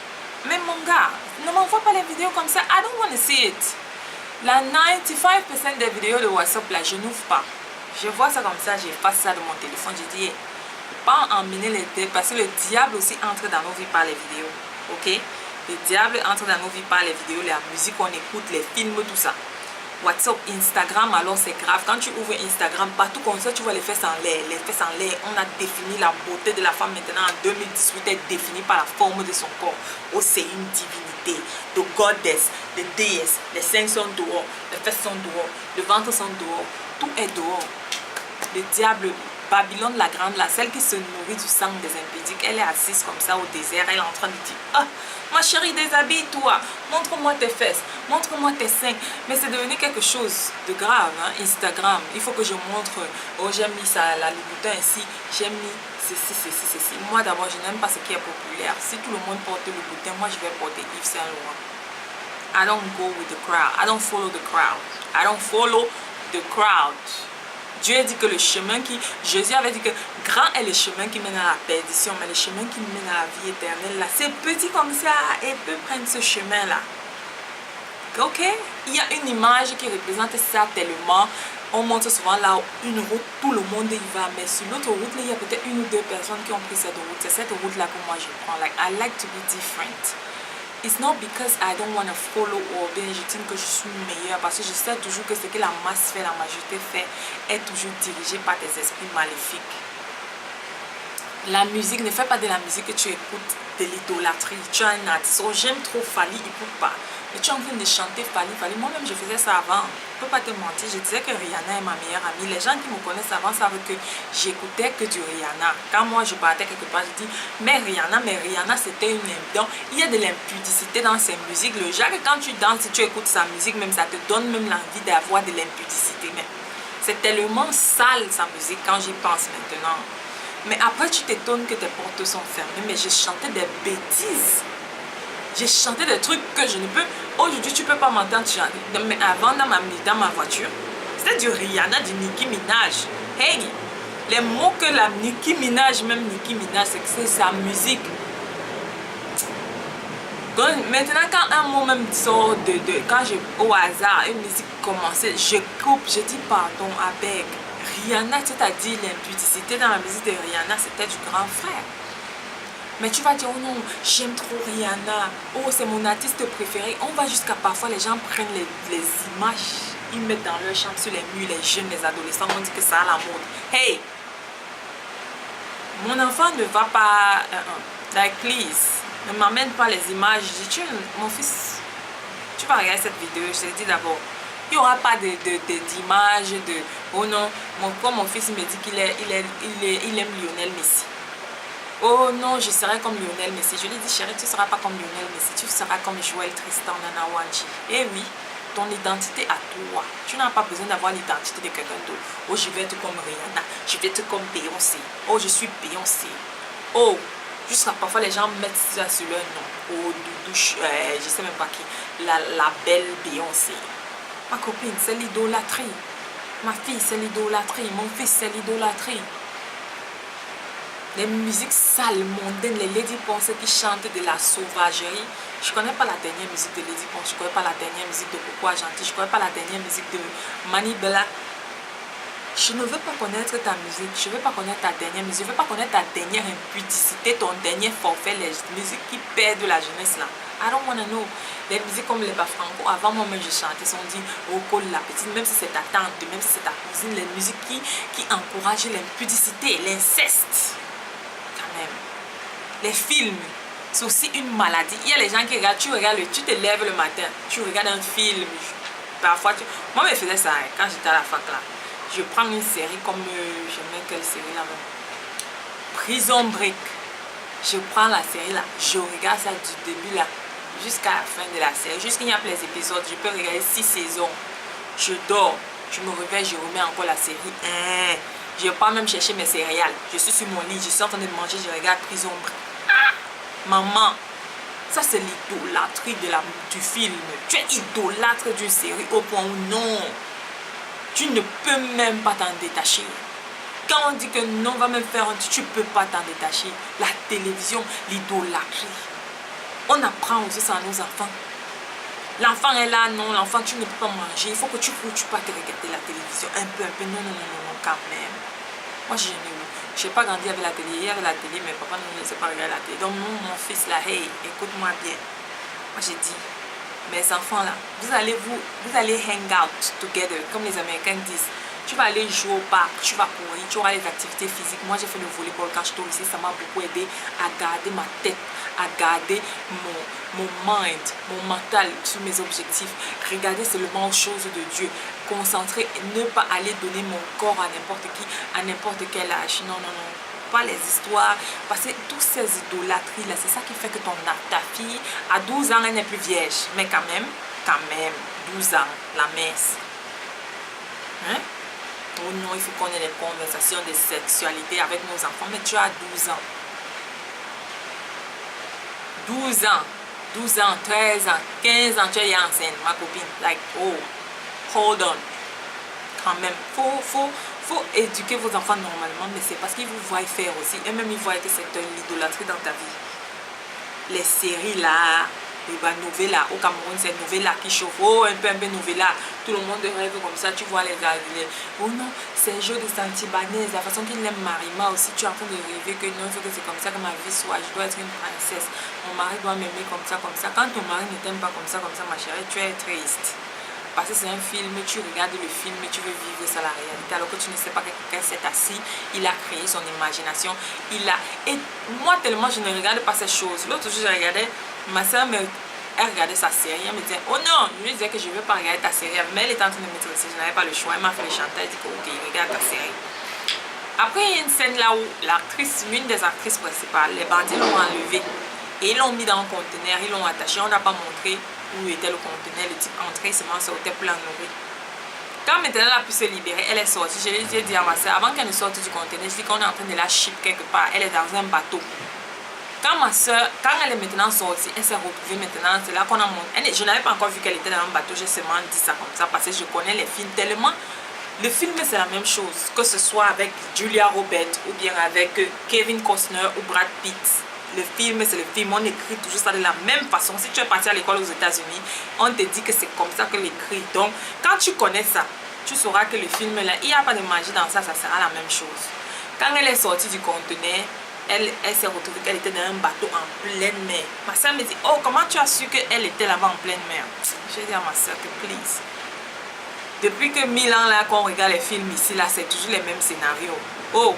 Mais mon gars, ne m'envoie pas les vidéos comme ça. I don't want to see it. La 95% des vidéos de WhatsApp là, je n'ouvre pas. Je vois ça comme ça, j'efface ça de mon téléphone. Je dis, pas emmener les têtes parce que le diable aussi entre dans nos vies par les vidéos. Ok? Le diable entre dans nos vies par les vidéos, la musique qu'on écoute, les films, tout ça. WhatsApp, Instagram, alors c'est grave. Quand tu ouvres Instagram, partout comme ça, tu vois les fesses en l'air. Les fesses en l'air, on a défini la beauté de la femme maintenant en 2018, elle est définie par la forme de son corps. Oh, c'est une divinité, de goddess, de déesse. Les seins sont dehors, les fesses sont dehors, le ventre sont dehors, tout est dehors. Le diable, Babylone la grande, là, celle qui se nourrit du sang des impudiques, elle est assise comme ça au désert, elle est en train de dire, ah, ma chérie, déshabille-toi, montre-moi tes fesses, montre-moi tes seins. Mais c'est devenu quelque chose de grave, hein, Instagram. Il faut que je montre, oh, j'ai mis ça, la Louboutin ici, j'ai mis ceci. Moi d'abord, je n'aime pas ce qui est populaire. Si tout le monde porte le Louboutin, moi je vais porter Yves Saint Laurent. I don't go with the crowd. I don't follow the crowd. I don't follow the crowd. Dieu a dit que le chemin qui... Jésus avait dit que grand est le chemin qui mène à la perdition, mais le chemin qui mène à la vie éternelle, là, c'est petit comme ça, et peut prendre ce chemin-là. Ok? Il y a une image qui représente ça tellement. On montre souvent là une route, tout le monde y va, mais sur l'autre route, là, il y a peut-être une ou deux personnes qui ont pris cette route. C'est cette route-là que moi je prends. Like, I like to be different. It's not because I don't want to follow or bien je dis que je suis meilleure, parce que je sais toujours que ce que la masse fait, la majorité fait, est toujours dirigée par des esprits maléfiques. La musique, ne fais pas de la musique que tu écoutes de l'idolâtrie. Tu as un artiste, oh, j'aime trop Fally Ipupa, mais tu es en train de chanter Fally. Moi-même je faisais ça avant, je ne peux pas te mentir, je disais que Rihanna est ma meilleure amie. Les gens qui me connaissent avant savent que j'écoutais que du Rihanna. Quand moi je partais quelque part, je dis mais Rihanna c'était une... Donc il y a de l'impudicité dans ses musiques. Le genre que quand tu danses, si tu écoutes sa musique, même ça te donne même l'envie d'avoir de l'impudicité. Mais c'est tellement sale sa musique quand j'y pense maintenant. Mais après tu t'étonnes que tes portes sont fermées. Mais je chantais des bêtises. J'ai chanté des trucs que je ne peux... Aujourd'hui tu peux pas m'entendre chanter. Mais avant dans ma voiture, c'était du Rihanna, du Nicki Minaj. Hey, les mots que la Nicki Minaj, c'est que c'est sa musique. Donc, maintenant quand un mot même sort quand au hasard une musique commençait, je coupe, je dis pardon avec Rihanna, c'est-à-dire l'impudicité dans la musique de Rihanna, c'était du grand frère. Mais tu vas dire, oh non, j'aime trop Rihanna, oh c'est mon artiste préféré. On va jusqu'à parfois les gens prennent les images, ils mettent dans leur chambre sur les murs, les jeunes, les adolescents, on dit que ça a la mode. Hey, mon enfant ne va pas, like please, ne m'amène pas les images. Je dis, mon fils, tu vas regarder cette vidéo, je te dis d'abord, il n'y aura pas d'images de, oh non, comme mon fils me dit qu'il aime Lionel Messi. Oh non, je serai comme Lionel Messi. Je lui dis, chérie, tu ne seras pas comme Lionel Messi, tu seras comme Joël Tristan Nanawanji. Eh oui, ton identité à toi. Tu n'as pas besoin d'avoir l'identité de quelqu'un d'autre. Oh, je vais être comme Rihanna, je vais être comme Beyoncé. Oh, je suis Beyoncé. Oh, jusqu'à parfois les gens mettent ça sur leur nom. Oh, Doudou, je sais même pas qui. La belle Beyoncé. Ma copine, c'est l'idolâtrie. Ma fille, c'est l'idolâtrie. Mon fils, c'est l'idolâtrie. Les musiques sales, mondaines, les Lady Ponce qui chantent de la sauvagerie. Je ne connais pas la dernière musique de Lady Ponce, je ne connais pas la dernière musique de Coco Gentil, je ne connais pas la dernière musique de Mani Bella. Je ne veux pas connaître ta musique, je ne veux pas connaître ta dernière musique, je ne veux pas connaître ta dernière impudicité, ton dernier forfait, les musiques qui perdent la jeunesse là. I don't wanna know. Les musiques comme les Bafranco, avant moi-même je chantais, sont dit oh Cole la petite, même si c'est ta tante, même si c'est ta cousine, les musiques qui encouragent l'impudicité, l'inceste. Les films, c'est aussi une maladie. Il y a les gens qui regardent, tu te lèves le matin, tu regardes un film. Parfois, moi je faisais ça quand j'étais à la fac là. Je prends une série comme, je mets quelle série là même, Prison Break. Je prends la série là, je regarde ça du début là jusqu'à la fin de la série. Jusqu'il y a plein d'épisodes, je peux regarder 6 saisons. Je dors, je me réveille, je remets encore la série. Je ne vais pas même chercher mes céréales. Je suis sur mon lit, je suis en train de manger, je regarde Prison Break. Maman, ça c'est l'idolâtrie du film. Tu es idolâtre d'une série au point où non, tu ne peux même pas t'en détacher. Quand on dit que non, on va même faire un truc, tu ne peux pas t'en détacher. La télévision, l'idolâtrie. On apprend aussi ça à nos enfants. L'enfant est là, non, l'enfant tu ne peux pas manger. Il faut que tu pas te regarder la télévision un peu. Non, quand même. Moi, je n'ai pas grandi avec la télé. Il y avait la télé, mais papa ne me laissait pas regarder la télé. Donc, mon fils là, hey, écoute-moi bien. Moi, j'ai dit, Mes enfants là, vous allez hang out together, comme les Américains disent. Tu vas aller jouer au parc, tu vas courir, tu auras les activités physiques. Moi, j'ai fait le volleyball quand j'étais au lycée, ça m'a beaucoup aidé à garder ma tête, à garder mon mind, mon mental sur mes objectifs. Regarder seulement aux choses de Dieu, concentrer, ne pas aller donner mon corps à n'importe qui, à n'importe quel âge. Non, non, non. Pas les histoires, parce que toutes ces idolâtries là, c'est ça qui fait que ta fille à 12 ans elle n'est plus vierge, mais quand même 12 ans, la messe, hein? Oh non, il faut qu'on ait des conversations de sexualité avec nos enfants, mais tu as 12 ans, 12 ans, 13 ans, 15 ans, tu es enceinte, ma copine, like, oh, hold on, quand même, faut éduquer vos enfants normalement, mais c'est parce qu'ils vous voient faire aussi. Et même ils voient que c'est de l'idolâtrie dans ta vie. Les séries là, les novellas, au Cameroun c'est novellas qui chauffent, oh un peu novellas, tout le monde rêve comme ça, tu vois les oh non, c'est un jeu de santibanaise, la façon qu'il aime Marima aussi, tu es en train de rêver que non, il faut que c'est comme ça que ma vie soit, je dois être une princesse, mon mari doit m'aimer comme ça, quand ton mari ne t'aime pas comme ça, ma chérie, tu es triste. Parce que c'est un film, tu regardes le film et tu veux vivre ça la réalité alors que tu ne sais pas que quelqu'un s'est assis, il a créé son imagination, et moi tellement je ne regarde pas ces choses. L'autre jour je regardais, ma soeur elle regardait sa série, elle me disait oh non, je lui disais que je ne veux pas regarder ta série, mais elle était en train de me maîtriser, je n'avais pas le choix, elle m'a fait le chantage, elle dit ok, regarde ta série. Après il y a une scène là où l'une des actrices principales, les bandits l'ont enlevée et ils l'ont mis dans un conteneur, ils l'ont attaché, on n'a pas montré où était le conteneur, le type entré seulement sortait pour la nourrir. Quand maintenant elle a pu se libérer, elle est sortie, je lui ai dit à ma soeur, avant qu'elle ne sorte du conteneur, je dis qu'on est en train de la ship quelque part, elle est dans un bateau. Quand ma soeur, quand elle est maintenant sortie, elle s'est retrouvée maintenant, c'est là qu'on a montré, je n'avais pas encore vu qu'elle était dans un bateau, j'ai seulement dit ça comme ça, parce que je connais les films tellement. Le film c'est la même chose, que ce soit avec Julia Roberts ou bien avec Kevin Costner ou Brad Pitt. Le film, c'est le film, on écrit toujours ça de la même façon. Si tu es parti à l'école aux États-Unis, on te dit que c'est comme ça que l'écrit. Donc, quand tu connais ça, tu sauras que le film là, il n'y a pas de magie dans ça, ça sera la même chose. Quand elle est sortie du conteneur, elle s'est retrouvée qu'elle était dans un bateau en pleine mer. Ma soeur me dit, oh, comment tu as su qu'elle était là-bas en pleine mer? J'ai dit à ma soeur que, please. Depuis que 1000 ans là qu'on regarde les films ici, là, c'est toujours les mêmes scénarios. Oh!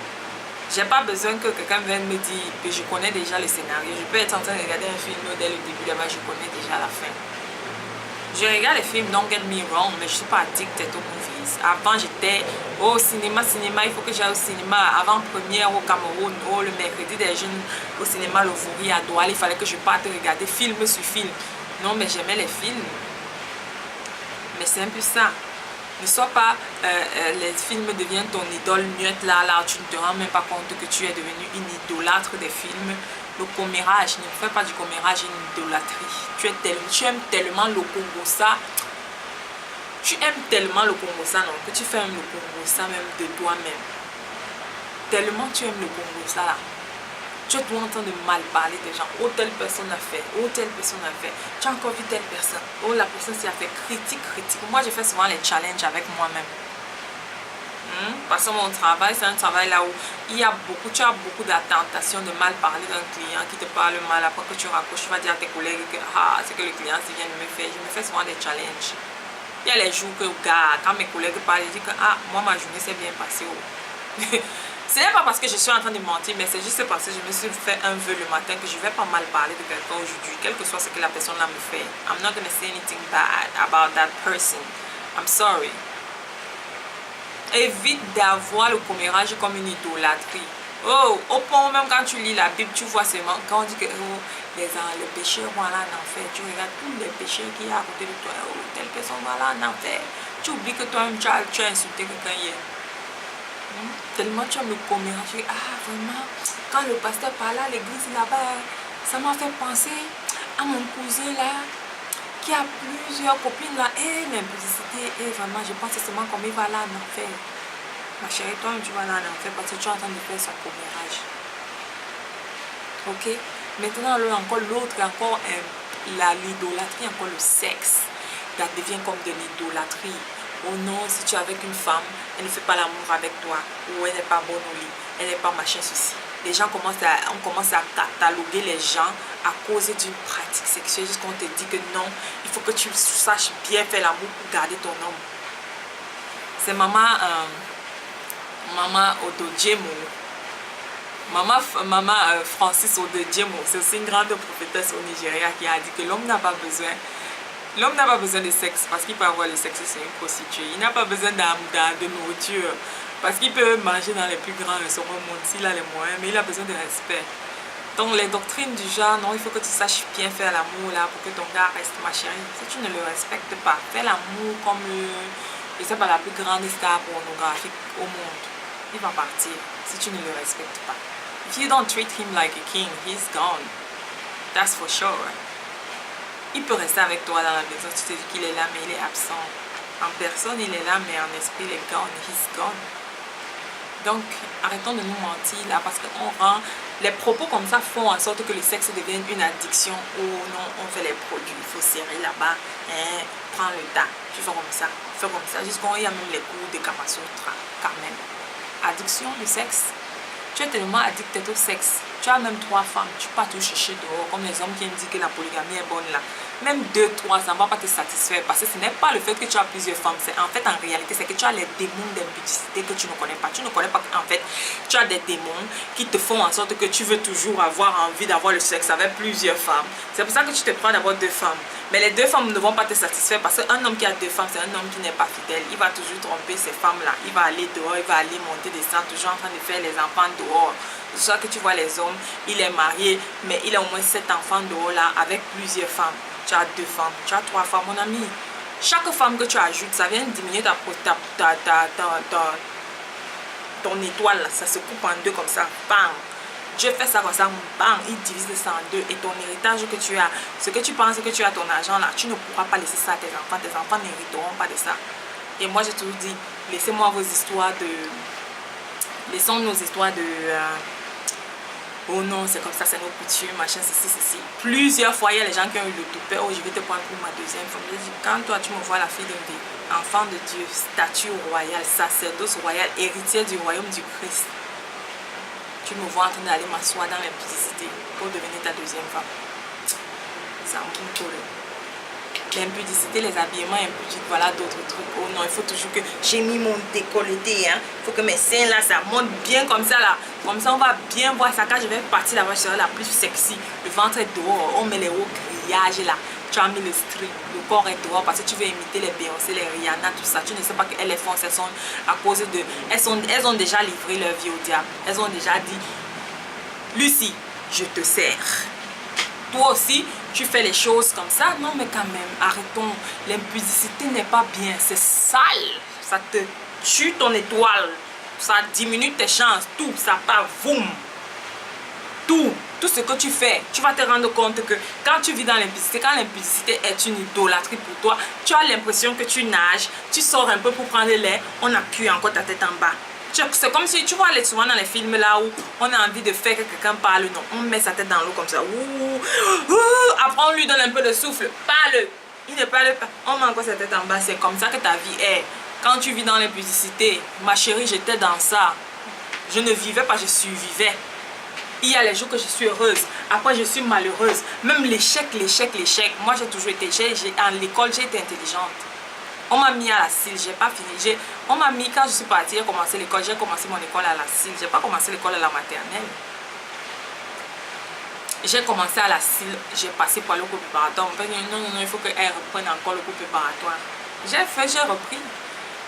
J'ai pas besoin que quelqu'un vienne me dire que je connais déjà le scénario. Je peux être en train de regarder un film dès le début, là-bas je connais déjà la fin. Je regarde les films, don't get me wrong, mais je suis pas addicted aux movies. Avant j'étais au cinéma, il faut que j'aille au cinéma. Avant première au Cameroun, le mercredi des jeunes au cinéma, le Vouri à Douala, il fallait que je parte regarder film sur film. Non, mais j'aimais les films. Mais c'est un peu ça. Ne sois pas, les films deviennent ton idole muette là, tu ne te rends même pas compte que tu es devenu une idolâtre des films. Le commérage, ne fais pas du commérage une idolâtrie. Tu aimes tellement le Congo-ça, non, que tu fais même le Congo-ça même de toi-même. Tellement tu aimes le Congo-ça là. Tu es toujours en train de mal parler des gens. Oh, telle personne a fait. Oh, telle personne a fait. Tu as encore vu telle personne. Oh, la personne s'y a fait. Critique. Moi, je fais souvent les challenges avec moi-même. Parce que mon travail, c'est un travail là où tu as beaucoup d'attentations de mal parler d'un client qui te parle mal. Après que tu raccroches, tu vas dire à tes collègues que c'est que le client vient de me faire. Je me fais souvent des challenges. Il y a les jours que, quand mes collègues parlent, je dis que moi, ma journée s'est bien passée. Oh. Ce n'est pas parce que je suis en train de mentir, mais c'est juste parce que je me suis fait un vœu le matin que je ne vais pas mal parler de quelqu'un aujourd'hui, quel que soit ce que la personne là me fait. I'm not going to say anything bad about that person. I'm sorry. Évite d'avoir le commérage comme une idolâtrie. Oh, au point même quand tu lis la Bible, tu vois seulement, quand on dit que les pécheurs vont aller en enfer, tu regardes tous les pécheurs qu'il y a à côté de toi, telle personne va aller en enfer. Tu oublies que toi-même tu as insulté quelqu'un hier. Tellement tu aimes le commérage. Vraiment, quand le pasteur parlait à l'église là-bas, ça m'a fait penser à mon cousin là, qui a plusieurs copines là. L'impudicité, vraiment, je pense seulement comme il va là en enfer. Ma chérie, toi tu vas là en enfer parce que tu es en train de faire son commérage. Ok? Maintenant, encore l'idolâtrie, encore le sexe. Ça devient comme de l'idolâtrie. Oh non, si tu es avec une femme, elle ne fait pas l'amour avec toi, ou elle n'est pas bonne au lit, elle n'est pas machin ceci. on commence à cataloguer les gens à cause d'une pratique sexuelle, jusqu'on te dit que non, il faut que tu saches bien faire l'amour pour garder ton homme. C'est maman Ododjemo, maman Francis Ododjemo, c'est aussi une grande prophétesse au Nigeria qui a dit que l'homme n'a pas besoin de sexe parce qu'il peut avoir le sexe, c'est une prostituée. Il n'a pas besoin de nourriture parce qu'il peut manger dans les plus grands restaurants au monde s'il a les moyens, mais il a besoin de respect. Donc les doctrines du genre, non, il faut que tu saches bien faire l'amour là pour que ton gars reste, ma chérie. Si tu ne le respectes pas, fais l'amour comme je sais pas, la plus grande star pornographique au monde. Il va partir si tu ne le respectes pas. If you don't treat him like a king, he's gone. That's for sure. Il peut rester avec toi dans la maison, tu te dis qu'il est là, mais il est absent. En personne, il est là, mais en esprit, il est gone. He's gone. Donc, arrêtons de nous mentir là, parce que les propos comme ça font en sorte que le sexe devienne une addiction. Oh non, on fait les produits, il faut serrer là-bas, hein, prends le tas, tu fais comme ça, jusqu'on y a même les cours de Kama Sutra, quand même. Addiction, le sexe. Tu es tellement addicté au sexe. Tu as même 3 femmes, tu pars tout chercher dehors, comme les hommes qui disent que la polygamie est bonne là. Même 2, 3, ça ne va pas te satisfaire parce que ce n'est pas le fait que tu as plusieurs femmes. En fait, en réalité, c'est que tu as les démons d'impudicité que tu ne connais pas. Tu ne connais pas qu'en fait, tu as des démons qui te font en sorte que tu veux toujours avoir envie d'avoir le sexe avec plusieurs femmes. C'est pour ça que tu te prends d'avoir 2 femmes. Mais les 2 femmes ne vont pas te satisfaire parce qu'un homme qui a 2 femmes, c'est un homme qui n'est pas fidèle. Il va toujours tromper ces femmes-là. Il va aller dehors, il va aller monter, descendre, toujours en train de faire les enfants dehors. C'est ça que tu vois les hommes, il est marié, mais il a au moins 7 enfants dehors là avec plusieurs femmes. Tu as 2 femmes, tu as 3 femmes, mon ami. Chaque femme que tu ajoutes, ça vient diminuer ton étoile là. Ça se coupe en 2 comme ça. Bam! Dieu fait ça comme ça, bam! Il divise ça en 2. Et ton héritage que tu as, ce que tu penses que tu as ton argent là, tu ne pourras pas laisser ça à tes enfants. Tes enfants n'hériteront pas de ça. Et moi j'ai toujours dit, laissez-moi vos histoires de... Laissons nos histoires de... oh non, c'est comme ça, c'est nos coutumes, machin, ceci. Plusieurs fois, il y a les gens qui ont eu le toupet. Oh, je vais te prendre pour ma 2e femme. Je dis, quand toi, tu me vois la fille d'un pays, enfant de Dieu, statue royale, sacerdoce royale, héritière du royaume du Christ, tu me vois en train d'aller m'asseoir dans l'impudicité pour devenir ta 2e femme. C'est un bon tour. L'impudicité, les habillements impudiques, voilà d'autres trucs. Oh non, il faut toujours que j'ai mis mon décolleté, hein. Il faut que mes seins là, ça monte bien comme ça là. Comme ça, on va bien voir ça. Quand je vais partir là-bas, je serai la plus sexy. Le ventre est dehors, on met les hauts grillages là. Tu as mis le strip, le corps est dehors parce que tu veux imiter les Beyoncé, les Rihanna, tout ça. Tu ne sais pas qu'elles les font, elles sont à cause de... Elles ont déjà livré leur vie au diable. Elles ont déjà dit, Lucie, je te sers. Toi aussi, tu fais les choses comme ça. Non, mais quand même, arrêtons. L'impudicité n'est pas bien. C'est sale. Ça te tue ton étoile. Ça diminue tes chances. Tout, ça part, boum. Tout ce que tu fais, tu vas te rendre compte que quand tu vis dans l'impudicité, quand l'impudicité est une idolâtrie pour toi, tu as l'impression que tu nages, tu sors un peu pour prendre l'air, on appuie encore ta tête en bas. C'est comme si, tu vois souvent dans les films là où on a envie de faire que quelqu'un parle, non, on met sa tête dans l'eau comme ça. Après on lui donne un peu de souffle, parle. Il ne parle pas, on met encore sa tête en bas. C'est comme ça que ta vie est. Quand tu vis dans l'impudicité, ma chérie, j'étais dans ça. Je ne vivais pas, je survivais. Il y a les jours que je suis heureuse, après je suis malheureuse. Même l'échec. Moi j'ai toujours été, en l'école j'ai été intelligente. On m'a mis à la CIL, j'ai pas fini. On m'a mis, quand je suis partie, j'ai commencé l'école, j'ai commencé mon école à la CIL. J'ai pas commencé l'école à la maternelle. J'ai commencé à la CIL, j'ai passé par le cours préparatoire. On m'a dit non, il faut qu'elle reprenne encore le cours préparatoire. J'ai repris.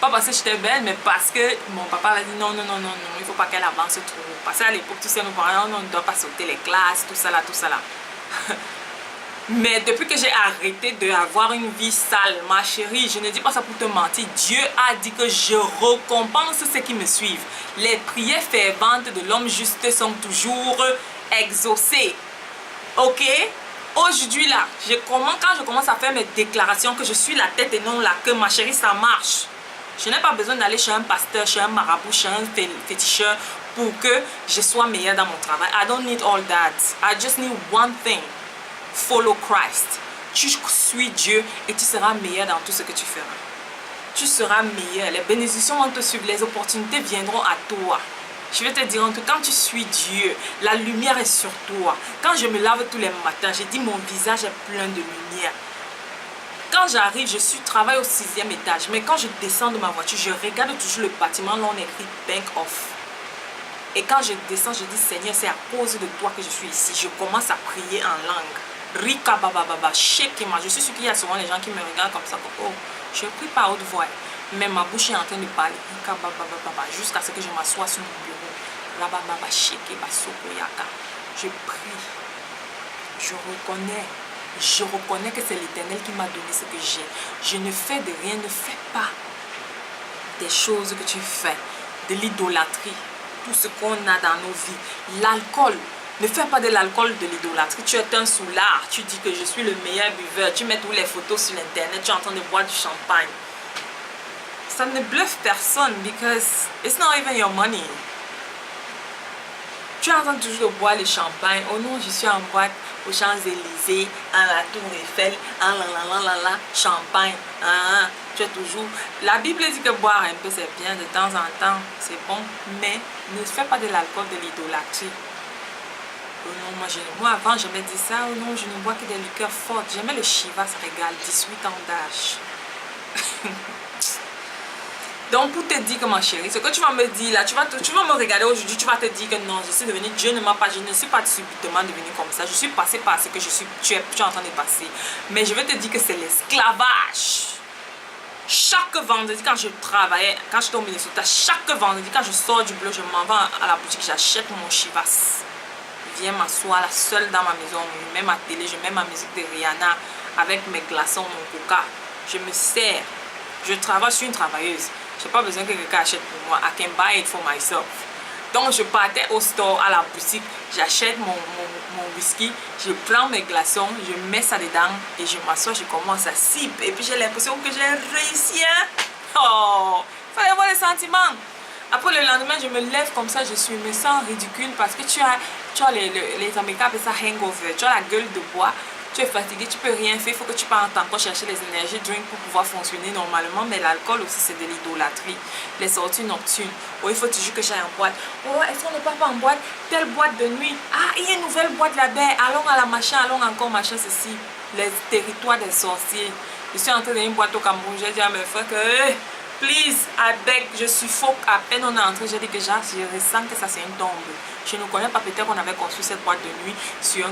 Pas parce que j'étais belle, mais parce que mon papa m'a dit non, il ne faut pas qu'elle avance trop. Parce qu'à l'époque, tous ces nos parents, on ne doit pas sauter les classes, tout ça là. Mais depuis que j'ai arrêté d'avoir une vie sale, ma chérie, je ne dis pas ça pour te mentir. Dieu a dit que je récompense ceux qui me suivent. Les prières ferventes de l'homme juste sont toujours exaucées. Ok? Aujourd'hui là, quand je commence à faire mes déclarations que je suis la tête et non la queue, ma chérie, ça marche. Je n'ai pas besoin d'aller chez un pasteur, chez un marabout, chez un féticheur pour que je sois meilleure dans mon travail. I don't need all that. I just need one thing. Follow Christ. Tu suis Dieu et tu seras meilleur dans tout ce que tu feras. Tu seras meilleur. Les bénédictions vont te suivre. Les opportunités viendront à toi. Je vais te dire un truc, quand tu suis Dieu, la lumière est sur toi. Quand je me lave tous les matins, j'ai dit mon visage est plein de lumière. Quand j'arrive, travaille au 6e étage. Mais quand je descends de ma voiture, je regarde toujours le bâtiment. Là, on écrit Bank Off. Et quand je descends, je dis Seigneur, c'est à cause de toi que je suis ici. Je commence à prier en langue. Rika bababa, shekema. Je suis sûr qu'il y a souvent les gens qui me regardent comme ça. Comme, oh, je prie pas à haute voix. Mais ma bouche est en train de parler. Rika bababa, jusqu'à ce que je m'assoie sur mon bureau. Rabababa, shekeba, sokoyaka. Je prie. Je reconnais que c'est l'Éternel qui m'a donné ce que j'ai. Je ne fais de rien, ne fais pas des choses que tu fais, de l'idolâtrie, tout ce qu'on a dans nos vies. L'alcool, ne fais pas de l'alcool de l'idolâtrie. Tu es un soulard, tu dis que je suis le meilleur buveur, tu mets toutes les photos sur l'internet, tu es en train de boire du champagne. Ça ne bluffe personne because it's not even your money. Tu es en train toujours de boire le champagne. Oh non, je suis en boîte aux Champs-Élysées, à la Tour Eiffel, champagne. Tu es toujours... La Bible dit que boire un peu c'est bien, de temps en temps c'est bon, mais ne fais pas de l'alcool de l'idolâtrie. Oh non, moi avant je me dis ça, oh non, je ne bois que des liqueurs fortes. J'aimais le Chivas Régal, 18 ans d'âge. Donc pour te dire que ma chérie, ce que tu vas me dire là, tu vas me regarder aujourd'hui, tu vas te dire que non, je suis devenue, Dieu ne m'a pas, je ne suis pas subitement devenue comme ça. Je suis passée par ce que tu es en train de passer. Mais je vais te dire que c'est l'esclavage. Chaque vendredi quand je travaillais, quand je suis au Minnesota, chaque vendredi quand je sors du boulot, je m'en vais à la boutique, j'achète mon Chivas. Je viens m'asseoir là seule dans ma maison, je mets ma télé, je mets ma musique de Rihanna avec mes glaçons, mon coca. Je me sers. Je travaille, je suis une travailleuse. Je n'ai pas besoin que quelqu'un achète pour moi. I can buy it for myself. Donc je partais au store, à la boutique, j'achète mon whisky, je prends mes glaçons, je mets ça dedans et je m'assois, je commence à siper. Et puis j'ai l'impression que j'ai réussi. Hein? Oh, il fallait voir les sentiments. Après le lendemain, je me lève comme ça, je me sens ridicule parce que tu as les Américains appellent ça hangover. Tu as la gueule de bois. Tu es fatigué, tu peux rien faire, il faut que tu partes encore chercher les énergies drink pour pouvoir fonctionner normalement. Mais l'alcool aussi, c'est de l'idolâtrie. Les sorties nocturnes. Oh, il faut toujours que j'aille en boîte. Oh, est-ce qu'on ne part pas en boîte? Telle boîte de nuit. Ah, il y a une nouvelle boîte là-bas. Allons à la machin, allons encore machin, ceci. Les territoires des sorciers. Je suis entrée dans une boîte au Cameroun. J'ai dit à mes frères que, hey, please, I beg, je suffoque. À peine on est entré, j'ai dit que genre, je ressens que ça c'est une tombe. Je ne connais pas, peut-être qu'on avait construit cette boîte de nuit sur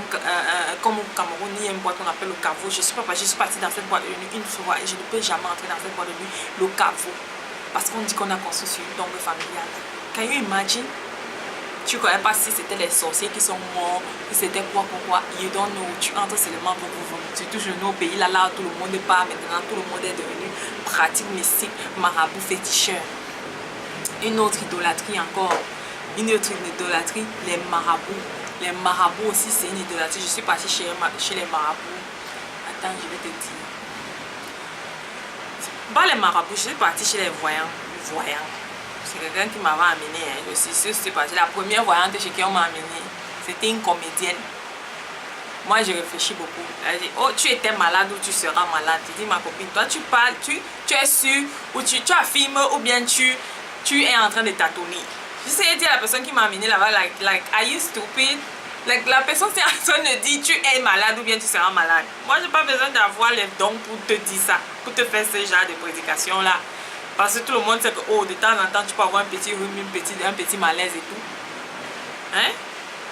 comme au Cameroun, il y a une boîte qu'on appelle le caveau. Je suis partie dans cette boîte de nuit une fois et je ne peux jamais entrer dans cette boîte de nuit, le caveau. Parce qu'on dit qu'on a construit sur une tombe familiale. Can you imagine? Tu ne connais pas si c'était les sorciers qui sont morts, si c'était quoi. You don't know. Tu entres seulement pour vous vomir. Surtout chez nous au pays, là, tout le monde part maintenant, tout le monde est devenu pratique mystique, marabout, féticheur. Une autre idolâtrie encore. Une autre idolâtrie, les marabouts. Les marabouts aussi, c'est une idolâtrie. Je suis partie chez les marabouts. Attends, je vais te dire. Pas les marabouts, je suis partie chez les voyants. C'est quelqu'un qui m'avait amené. Je suis sûre que c'est parti. La première voyante chez qui on m'a amené, c'était une comédienne. Moi, je réfléchis beaucoup. Elle dit, oh, tu étais malade ou tu seras malade. Je dis, ma copine, toi, tu parles, tu es sûr, ou tu affirmes, ou bien tu es en train de tâtonner. J'essayais de dire à la personne qui m'a amené là-bas, like, are you stupid? Like, la personne c'est en train de dire, tu es malade ou bien tu seras malade. Moi, j'ai pas besoin d'avoir les dons pour te dire ça, pour te faire ce genre de prédication là. Parce que tout le monde sait que, oh, de temps en temps, tu peux avoir un petit rhume, un petit malaise et tout. Hein?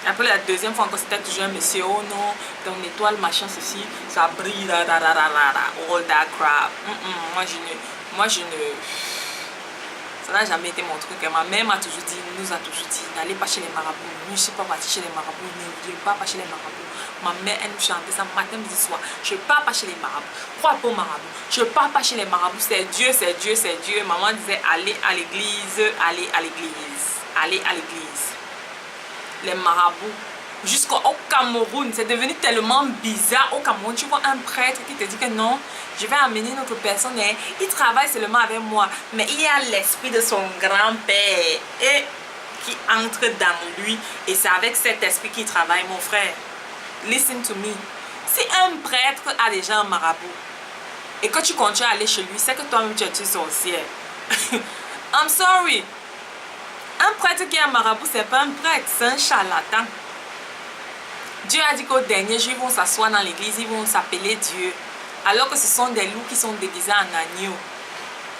Après la deuxième fois encore, c'était toujours un monsieur, oh non, ton étoile, machin, ceci, ça brille, all that crap. Moi, je ne... Ça n'a jamais été mon truc. Ma mère nous a toujours dit, n'allez pas chez les marabouts. Je ne suis pas partie chez les marabouts, ne pas chez les marabouts. Ma mère, elle nous chantait ça matin, midi, soir. Je ne pars pas chez les marabouts. Crois pas aux marabouts. Je ne pars pas chez les marabouts. C'est Dieu, c'est Dieu, c'est Dieu. Maman disait, allez à l'église, allez à l'église, allez à l'église. Les marabouts. Jusqu'au Cameroun, c'est devenu tellement bizarre. Au Cameroun, tu vois un prêtre qui te dit que non, je vais amener notre personne, il travaille seulement avec moi, mais il y a l'esprit de son grand-père et qui entre dans lui, et c'est avec cet esprit qu'il travaille, mon frère. Listen to me. Si un prêtre a déjà un marabout et que tu continues à aller chez lui, c'est que toi-même tu es une sorcière. I'm sorry. Un prêtre qui est un marabout, c'est pas un prêtre, c'est un charlatan. Dieu a dit qu'au dernier jour, ils vont s'asseoir dans l'église, ils vont s'appeler Dieu. Alors que ce sont des loups qui sont déguisés en agneaux.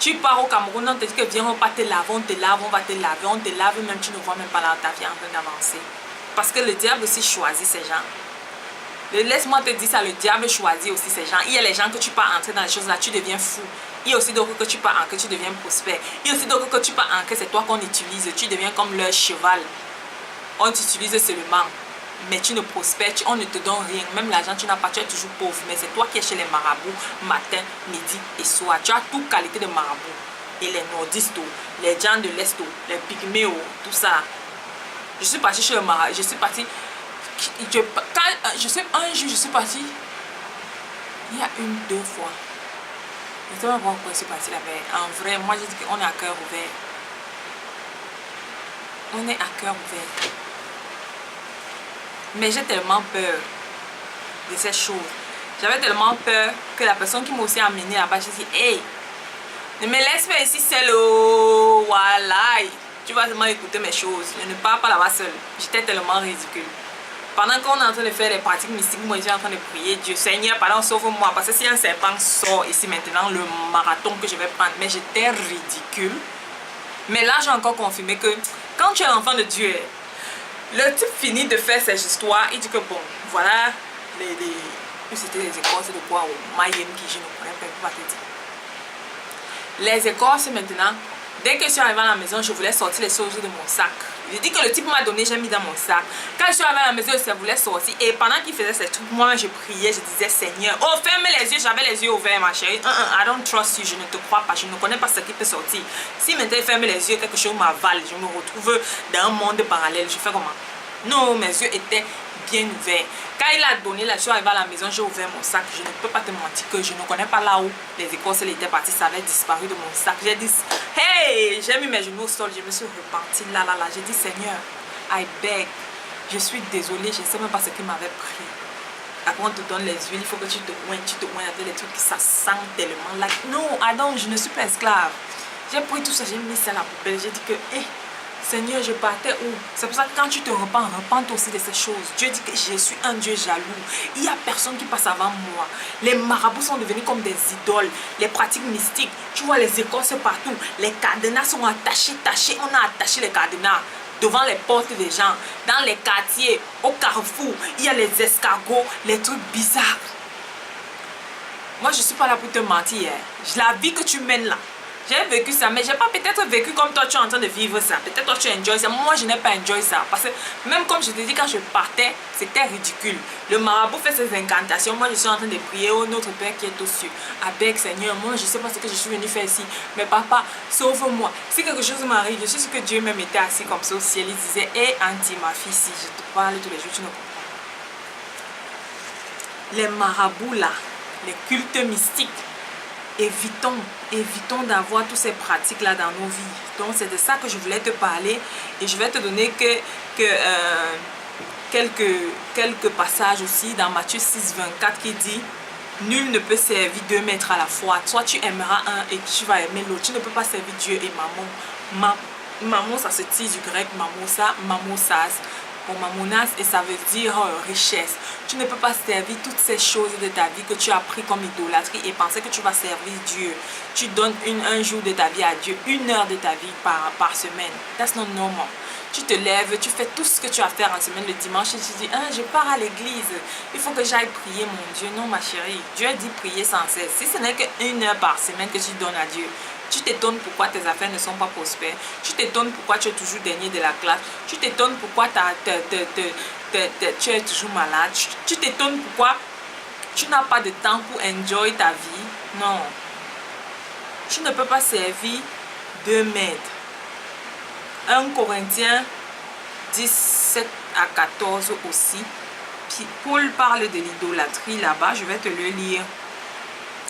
Tu pars au Cameroun, on te dit que viens, on va te laver, on te lave, on va te laver, on te lave, même tu ne vois même pas là ta vie en train d'avancer. Parce que le diable aussi choisit ces gens. Laisse-moi te dire ça, le diable choisit aussi ces gens. Il y a les gens que tu pars entrer dans les choses là, tu deviens fou. Il y a aussi d'autres que tu pars entrer, tu deviens prospère. Il y a aussi d'autres que tu pars entrer, c'est toi qu'on utilise, tu deviens comme leur cheval. On t'utilise seulement. Mais tu ne prospères, on ne te donne rien. Même l'argent, tu n'as pas, tu es toujours pauvre. Mais c'est toi qui es chez les marabouts, matin, midi et soir. Tu as toute qualité de marabout. Et les nordistes, les gens de l'Est, les pygméos, tout ça. Je suis partie chez le marabout. Je suis partie. Un jour, je suis partie. Il y a 1-2 fois. Je ne sais pas pourquoi je suis partie là-bas. En vrai, moi, j'ai dit qu'on est à cœur ouvert. On est à cœur ouvert. Mais j'ai tellement peur de ces choses. J'avais tellement peur que la personne qui m'a aussi amené là-bas, j'ai dit, hey, ne me laisse pas ici seule. Oh, voilà. Tu vas seulement écouter mes choses. Je ne pars pas là-bas seule. J'étais tellement ridicule. Pendant qu'on est en train de faire les pratiques mystiques, moi je suis en train de prier Dieu, Seigneur, pardon, sauve-moi. Parce que si un serpent sort ici maintenant, le marathon que je vais prendre, mais j'étais ridicule. Mais là, j'ai encore confirmé que quand tu es l'enfant de Dieu, le type finit de faire ses histoires, il dit que bon, voilà, c'était les écorces de quoi, au Mayem qui je ne connais pas te dire. Les écorces maintenant, dès que je suis arrivée à la maison, je voulais sortir les choses de mon sac. Je dis que le type m'a donné, j'ai mis dans mon sac. Quand je suis arrivée à la maison, je voulais sortir. Et pendant qu'il faisait ces trucs, moi je priais, je disais Seigneur, oh ferme les yeux, j'avais les yeux ouverts ma chérie. I don't trust you, je ne te crois pas, je ne connais pas ce qui peut sortir. Si maintenant il ferme les yeux, quelque chose m'avale, je me retrouve dans un monde parallèle, je fais comment? Non, mes yeux étaient bien ouverts. Quand il a donné, là, je suis arrivée à la maison, j'ai ouvert mon sac. Je ne peux pas te mentir que je ne connais pas là où les écorces étaient parties. Ça avait disparu de mon sac. J'ai dit, hey, j'ai mis mes genoux au sol. Je me suis repartie là. J'ai dit, Seigneur, I beg. Je suis désolée, je ne sais même pas ce qui m'avait pris. Après, on te donne les huiles, il faut que tu te oignes avec les trucs qui ça sent tellement. Like, non, je ne suis pas esclave. J'ai pris tout ça, j'ai mis ça à la poubelle. J'ai dit que, hey, Seigneur, je partais où? C'est pour ça que quand tu te repens, repente aussi de ces choses. Dieu dit que je suis un Dieu jaloux. Il n'y a personne qui passe avant moi. Les marabouts sont devenus comme des idoles. Les pratiques mystiques, tu vois les écorces partout. Les cadenas sont attachés. On a attaché les cadenas devant les portes des gens. Dans les quartiers, au carrefour, il y a les escargots, les trucs bizarres. Moi, je ne suis pas là pour te mentir. La vie que tu mènes là, j'ai vécu ça, mais j'ai pas peut-être vécu comme toi tu es en train de vivre ça. Peut-être toi tu enjoy ça. Moi je n'ai pas enjoy ça. Parce que même comme je te dis, quand je partais, c'était ridicule. Le marabout fait ses incantations. Moi je suis en train de prier au notre Père qui est aux cieux. Avec Seigneur, moi je sais pas ce que je suis venu faire ici. Mais papa, sauve-moi. Si quelque chose m'arrive, je sais ce que Dieu même était assis comme ça au ciel. Il disait, hé Anti, ma fille, si je te parle tous les jours, tu ne comprends pas. Les marabouts là, les cultes mystiques. Évitons d'avoir toutes ces pratiques là dans nos vies. Donc c'est de ça que je voulais te parler et je vais te donner quelques passages aussi dans Matthieu 6:24 qui dit nul ne peut servir 2 maîtres à la fois. Soit tu aimeras un et tu vas aimer l'autre. Tu ne peux pas servir Dieu et maman. Maman, ça se tire du grec mamosa, mamosas. Pour mamonas, et ça veut dire richesse. Tu ne peux pas servir toutes ces choses de ta vie que tu as pris comme idolâtrie et penser que tu vas servir Dieu. Tu donnes un jour de ta vie à Dieu, 1 heure de ta vie par semaine. That's not normal. Tu te lèves, tu fais tout ce que tu as à faire en semaine le dimanche et tu dis, je pars à l'église, il faut que j'aille prier mon Dieu. Non ma chérie, Dieu dit prier sans cesse. Si ce n'est qu'1 heure par semaine que tu donnes à Dieu, tu t'étonnes pourquoi tes affaires ne sont pas prospères. Tu t'étonnes pourquoi tu es toujours dernier de la classe. Tu t'étonnes pourquoi tu es toujours malade. Tu t'étonnes pourquoi tu n'as pas de temps pour enjoy ta vie. Non. Tu ne peux pas servir 2 maîtres. 1 Corinthiens 17 à 14 aussi. Puis Paul parle de l'idolâtrie là-bas. Je vais te le lire.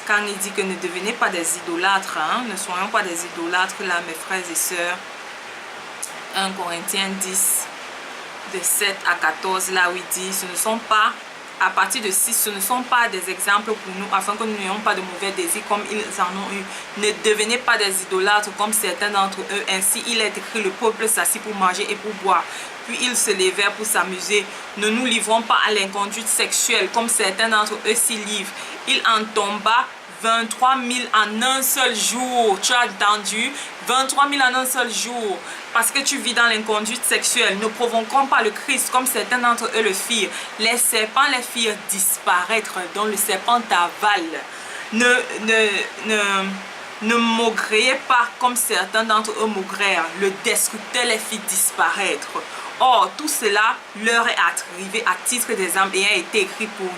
Quand il dit que ne devenez pas des idolâtres, ne soyons pas des idolâtres là, mes frères et sœurs. 1 Corinthiens 10, de 7 à 14, là où il dit, ce ne sont pas à partir de 6, ce ne sont pas des exemples pour nous, afin que nous n'ayons pas de mauvais désirs comme ils en ont eu. Ne devenez pas des idolâtres comme certains d'entre eux. Ainsi, il est écrit, le peuple s'assit pour manger et pour boire. Puis ils se levèrent pour s'amuser. Ne nous livrons pas à l'inconduite sexuelle comme certains d'entre eux s'y livrent. Il en tomba 23 000 en un seul jour. Tu as entendu? 23 000 en un seul jour. Parce que tu vis dans l'inconduite sexuelle. Ne provoquons pas le Christ comme certains d'entre eux le firent. Les serpents les firent disparaître, dont le serpent t'avale. Ne maugréez pas comme certains d'entre eux maugrèrent. Le destructeur les fit disparaître. Or, tout cela leur est arrivé à titre d'exemple et a été écrit pour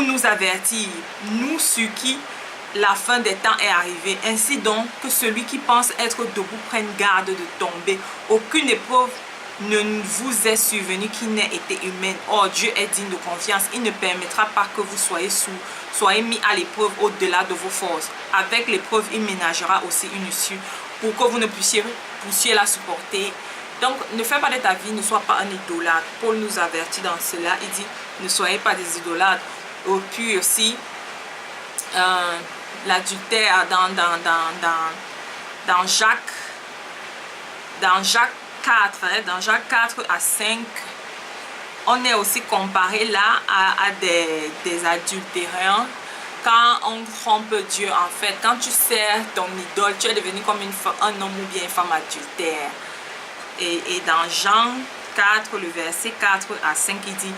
nous avertir, nous sur qui la fin des temps est arrivée. Ainsi donc que celui qui pense être debout prenne garde de tomber. Aucune épreuve ne vous est survenue qui n'ait été humaine. Or Dieu est digne de confiance. Il ne permettra pas que vous soyez mis à l'épreuve au-delà de vos forces. Avec l'épreuve, il ménagera aussi une issue pour que vous ne puissiez la supporter. Donc ne fais pas de ta vie, ne sois pas un idolâtre. Paul nous avertit dans cela. Il dit, ne soyez pas des idolâtres. Puis aussi l'adultère dans Jacques 4, dans Jacques 4 à 5, on est aussi comparé là à des adultérants. Quand on trompe Dieu, en fait, quand tu sers ton idole, tu es devenu comme un homme ou bien une femme adultère. Et dans Jean 4, le verset 4 à 5, il dit,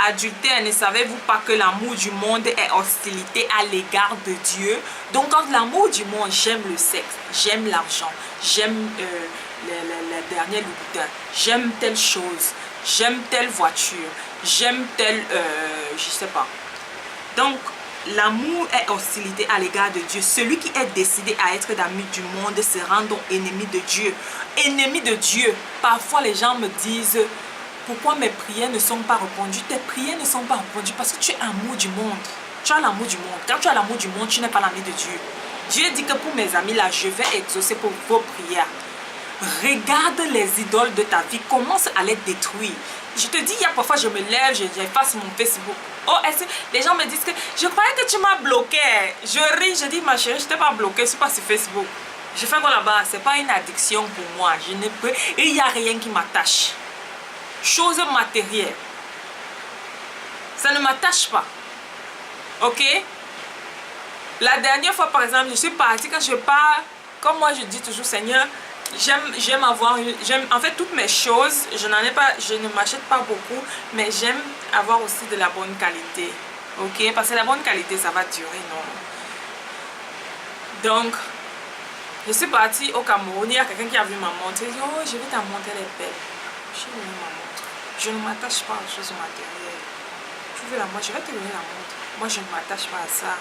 adultère, ne savez-vous pas que l'amour du monde est hostilité à l'égard de Dieu? Donc quand l'amour du monde, j'aime le sexe, j'aime l'argent, j'aime les derniers Louis, j'aime telle chose, j'aime telle voiture, j'aime telle, je sais pas. Donc l'amour est hostilité à l'égard de Dieu. Celui qui est décidé à être ami du monde se rend donc ennemi de Dieu. Ennemi de Dieu. Parfois les gens me disent, pourquoi mes prières ne sont pas répondues? Tes prières ne sont pas répondues parce que tu es amour du monde. Tu as l'amour du monde. Quand tu as l'amour du monde, tu n'es pas l'ami de Dieu. Dieu dit que pour mes amis là, je vais exaucer pour vos prières. Regarde les idoles de ta vie, commence à les détruire. Je te dis, il y a parfois je me lève, j'efface mon Facebook. Oh, les gens me disent que je croyais que tu m'as bloqué. Je ris, je dis ma chérie, je ne t'ai pas bloqué, je ne suis pas sur Facebook. Je fais quoi là-bas? Ce n'est pas une addiction pour moi. Je ne peux, et il n'y a rien qui m'attache. Chose matérielle. Ça ne m'attache pas. Ok? La dernière fois, par exemple, je suis partie, quand je pars, comme moi je dis toujours, Seigneur, j'aime avoir, en fait toutes mes choses, je ne m'achète pas beaucoup, mais j'aime avoir aussi de la bonne qualité. Ok? Parce que la bonne qualité, ça va durer, non? Donc, je suis partie au Cameroun, il y a quelqu'un qui a vu ma montre, il dit, oh, je vais ta montre, elle est belle. Je vais donner ma montre. Je ne m'attache pas aux choses matérielles. Tu veux la montre, je vais te donner la montre. Moi, je ne m'attache pas à ça.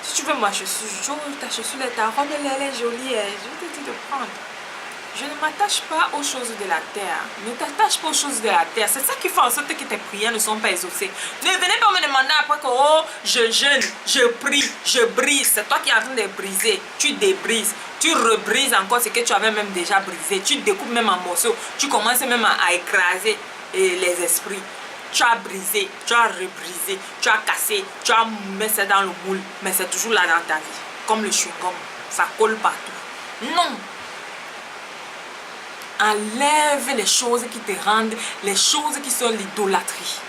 Si tu veux ma chaussure, ta chaussure, ta robe, elle est jolie, je vais te dire de prendre. Je ne m'attache pas aux choses de la terre. Ne t'attache pas aux choses de la terre. C'est ça qui fait en sorte que tes prières ne sont pas exaucées. Ne venez pas me demander après que oh, je jeûne, je prie, je brise. C'est toi qui es en train de briser. Tu débrises. Tu rebrises encore ce que tu avais même déjà brisé. Tu découpes même en morceaux. Tu commences même à écraser les esprits. Tu as brisé, tu as rebrisé, tu as cassé, tu as mis ça dans le moule. Mais c'est toujours là dans ta vie. Comme le chewing-gum. Ça colle partout. Non. Enlève les choses qui te rendent, les choses qui sont l'idolâtrie.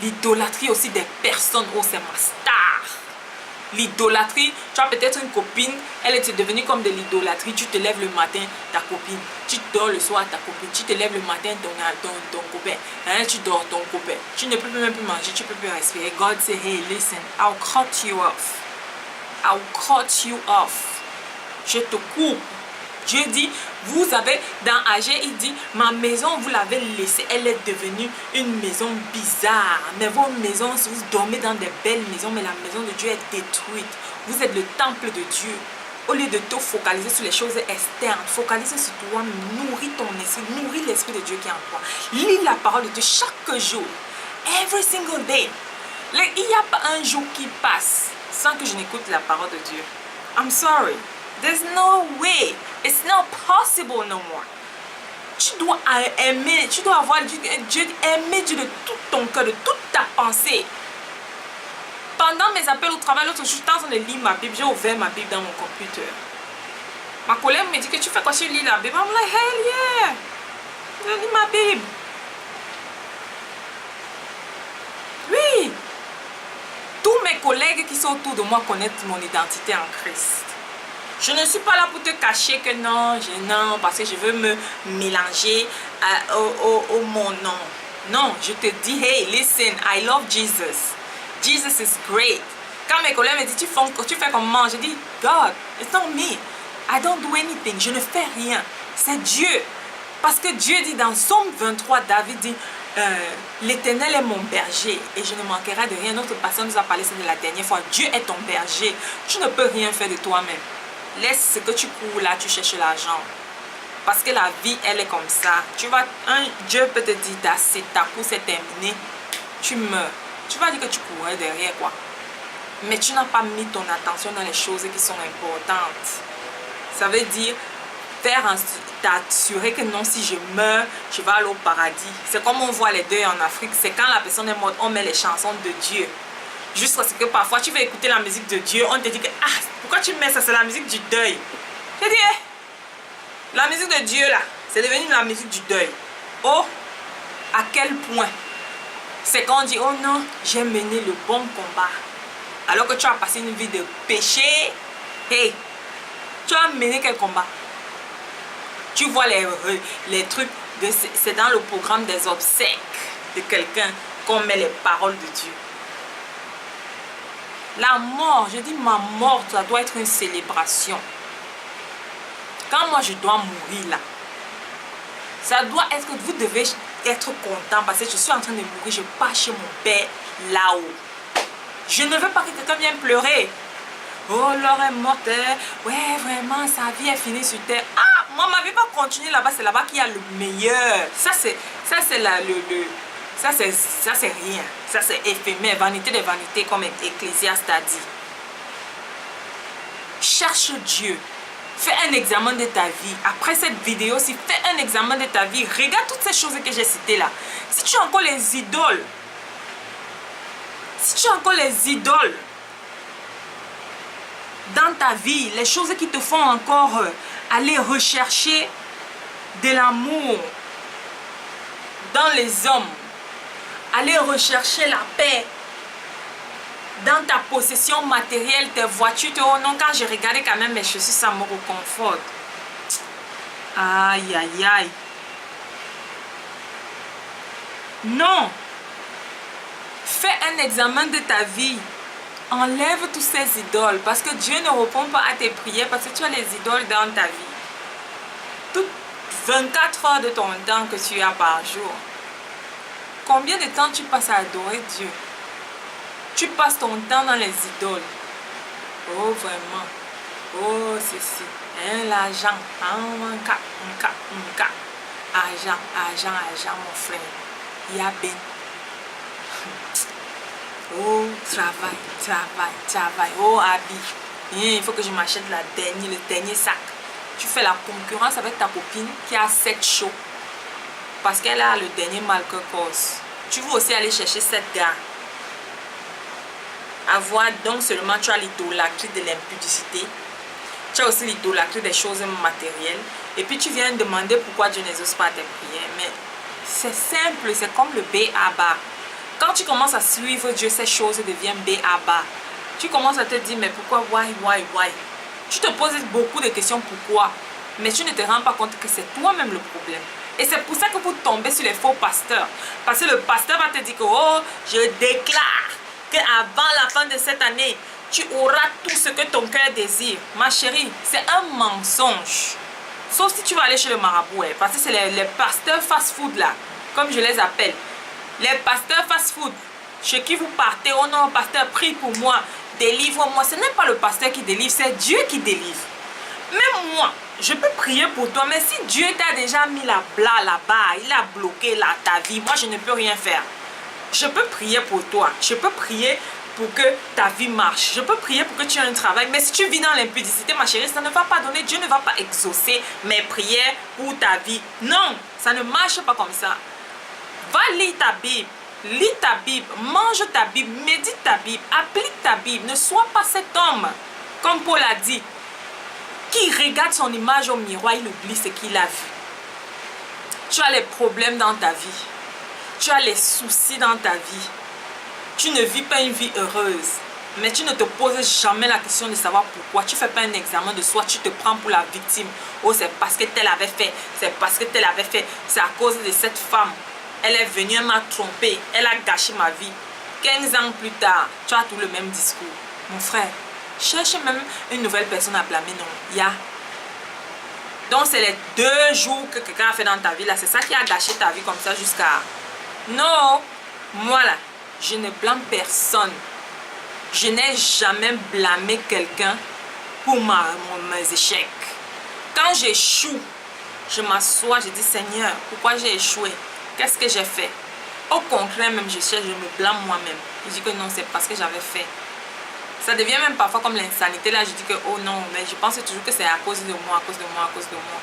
L'idolâtrie aussi des personnes. Oh, c'est ma star. L'idolâtrie, tu as peut-être une copine, elle est devenue comme de l'idolâtrie. Tu te lèves le matin, ta copine. Tu dors le soir, ta copine. Tu te lèves le matin, ton copain. Hein, tu dors, ton copain. Tu ne peux même plus manger, tu ne peux plus respirer. God say, hey, listen, I'll cut you off. I'll cut you off. Je te coupe. Dieu dit, vous avez, dans Agé, il dit, ma maison, vous l'avez laissée, elle est devenue une maison bizarre. Mais vos maisons, vous dormez dans des belles maisons, mais la maison de Dieu est détruite. Vous êtes le temple de Dieu. Au lieu de te focaliser sur les choses externes, focalise sur toi, nourris ton esprit, nourris l'esprit de Dieu qui est en toi. Lis la parole de Dieu chaque jour. Every single day. Il n'y a pas un jour qui passe sans que je n'écoute la parole de Dieu. I'm sorry. There's no way. It's not possible no more. Tu dois aimer, tu dois avoir Dieu, aimer Dieu de tout ton cœur, de toute ta pensée. Pendant mes appels au travail, l'autre jour, je suis en train de lire ma Bible. J'ai ouvert ma Bible dans mon computer. Ma collègue me dit que tu fais quoi, tu lis la Bible? I'm like, hell yeah! Je lis ma Bible. Oui! Tous mes collègues qui sont autour de moi connaissent mon identité en Christ. Je ne suis pas là pour te cacher que non, parce que je veux me mélanger au mon nom. Non, je te dis, hey, listen, I love Jesus. Jesus is great. Quand mes collègues me disent, tu fais comment? Je dis, God, it's not me. I don't do anything. Je ne fais rien. C'est Dieu. Parce que Dieu dit dans Psaume 23, David dit, l'Éternel est mon berger et je ne manquerai de rien. Notre pasteur nous a parlé ça de la dernière fois. Dieu est ton berger. Tu ne peux rien faire de toi-même. Laisse ce que tu cours là, tu cherches l'argent. Parce que la vie, elle est comme ça. Dieu peut te dire, ta course est terminée. Tu meurs. Tu vas dire que tu courais derrière quoi. Mais tu n'as pas mis ton attention dans les choses qui sont importantes. Ça veut dire t'assurer que non, si je meurs, je vais aller au paradis. C'est comme on voit les deuils en Afrique. C'est quand la personne est morte, on met les chansons de Dieu. Jusqu'à ce que parfois tu veux écouter la musique de Dieu, on te dit que pourquoi tu mets ça, c'est la musique du deuil. Je dis, la musique de Dieu là, c'est devenu la musique du deuil. Oh, à quel point? C'est quand on dit, oh non, j'ai mené le bon combat. Alors que tu as passé une vie de péché. Hey, tu as mené quel combat? Tu vois les trucs, c'est dans le programme des obsèques de quelqu'un qu'on met les paroles de Dieu. La mort, je dis ma mort, ça doit être une célébration. Quand moi je dois mourir là, ça doit être que vous devez être content parce que je suis en train de mourir, je pars chez mon père là-haut. Je ne veux pas que quelqu'un vienne pleurer. Oh, Laure est morte. Ouais, vraiment, sa vie est finie sur terre. Ah, moi, ma vie va continuer là-bas. C'est là-bas qu'il y a le meilleur. Ça, c'est rien. Ça, c'est éphémère. Vanité des vanités, comme Ecclésiaste a dit. Cherche Dieu. Fais un examen de ta vie. Après cette vidéo, fais un examen de ta vie. Regarde toutes ces choses que j'ai citées là. Si tu as encore les idoles, dans ta vie, les choses qui te font encore aller rechercher de l'amour dans les hommes, aller rechercher la paix dans ta possession matérielle, tes voitures, oh non, quand j'ai regardé quand même mes chaussures, ça me réconforte. Aïe, aïe, aïe. Non. Fais un examen de ta vie. Enlève tous ces idoles parce que Dieu ne répond pas à tes prières parce que tu as les idoles dans ta vie. Toutes 24 heures de ton temps que tu as par jour. Combien de temps tu passes à adorer Dieu? Tu passes ton temps dans les idoles. Oh vraiment. Oh ceci. L'argent. Argent mon frère. Il y a ben. Oh, travail. Oh, habit. Il faut que je m'achète le dernier sac. Tu fais la concurrence avec ta copine qui a 7 shows. Parce qu'elle a le dernier Michael Kors. Tu veux aussi aller chercher cette gars. Donc seulement tu as l'idolâtrie de l'impudicité. Tu as aussi l'idolâtrie des choses matérielles. Et puis tu viens demander pourquoi Dieu n'exauce pas tes prières. Mais c'est simple, c'est comme le B.A.B.A. Quand tu commences à suivre Dieu, ces choses deviennent B.A.B.A. Tu commences à te dire, mais pourquoi, why? Tu te poses beaucoup de questions, pourquoi? Mais tu ne te rends pas compte que c'est toi-même le problème. Et c'est pour ça que vous tombez sur les faux pasteurs. Parce que le pasteur va te dire que, oh, je déclare qu'avant la fin de cette année, tu auras tout ce que ton cœur désire. Ma chérie, c'est un mensonge. Sauf si tu vas aller chez le marabout, parce que c'est les pasteurs fast-food là, comme je les appelle. Les pasteurs fast-food, chez qui vous partez, oh non, pasteur, prie pour moi, délivre-moi. Ce n'est pas le pasteur qui délivre, c'est Dieu qui délivre. Même moi, je peux prier pour toi, mais si Dieu t'a déjà mis la bla là-bas, il a bloqué ta vie, moi je ne peux rien faire. Je peux prier pour toi, je peux prier pour que ta vie marche. Je peux prier pour que tu aies un travail, mais si tu vis dans l'impudicité, ma chérie, ça ne va pas donner. Dieu ne va pas exaucer mes prières pour ta vie. Non, ça ne marche pas comme ça. Va lire ta Bible. Lis ta Bible, mange ta Bible, médite ta Bible, applique ta Bible. Ne sois pas cet homme, comme Paul a dit, qui regarde son image au miroir, il oublie ce qu'il a vu. Tu as les problèmes dans ta vie. Tu as les soucis dans ta vie. Tu ne vis pas une vie heureuse. Mais tu ne te poses jamais la question de savoir pourquoi. Tu ne fais pas un examen de soi, tu te prends pour la victime. Oh, c'est parce que telle avait fait. C'est parce que telle avait fait. C'est à cause de cette femme. Elle est venue, elle m'a trompé. Elle a gâché ma vie. 15 ans plus tard, tu as tout le même discours. Mon frère, cherche même une nouvelle personne à blâmer. Non, il y a. Donc, c'est les 2 jours que quelqu'un a fait dans ta vie. Là, c'est ça qui a gâché ta vie comme ça jusqu'à... Non, moi là, je ne blâme personne. Je n'ai jamais blâmé quelqu'un pour mes échecs. Quand j'échoue, je m'assois, je dis Seigneur, pourquoi j'ai échoué? Qu'est-ce que j'ai fait? Au contraire, même je cherche, je me blâme moi-même. Je dis que non, c'est parce que j'avais fait. Ça devient même parfois comme l'insanité. Là, je dis que oh non, mais je pense toujours que c'est à cause de moi, à cause de moi, à cause de moi.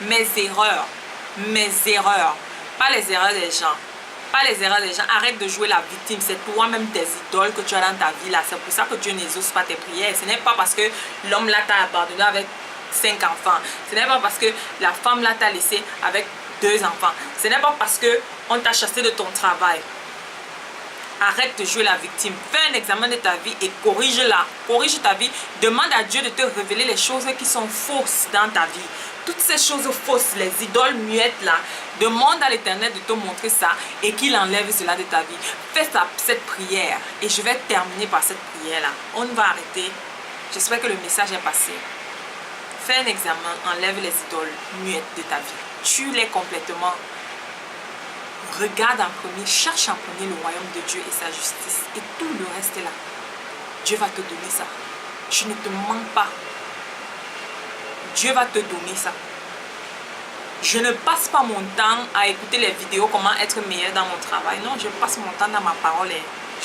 Mes erreurs, pas les erreurs des gens. Pas les erreurs des gens. Arrête de jouer la victime. C'est toi-même tes idoles que tu as dans ta vie là. C'est pour ça que Dieu n'exauce pas tes prières. Ce n'est pas parce que l'homme là t'a abandonné avec 5 enfants. Ce n'est pas parce que la femme là t'a laissé avec 2 enfants. Ce n'est pas parce que on t'a chassé de ton travail. Arrête de jouer la victime. Fais un examen de ta vie et corrige-la. Corrige ta vie. Demande à Dieu de te révéler les choses qui sont fausses dans ta vie. Toutes ces choses fausses, les idoles muettes là, demande à l'Éternel de te montrer ça et qu'il enlève cela de ta vie. Fais cette prière et je vais terminer par cette prière là. On va arrêter. J'espère que le message est passé. Fais un examen, enlève les idoles muettes de ta vie. Tue-les complètement. Regarde en premier, cherche en premier le royaume de Dieu et sa justice. Et tout le reste est là. Dieu va te donner ça. Je ne te mens pas. Dieu va te donner ça. Je ne passe pas mon temps à écouter les vidéos comment être meilleur dans mon travail. Non, je passe mon temps dans ma parole.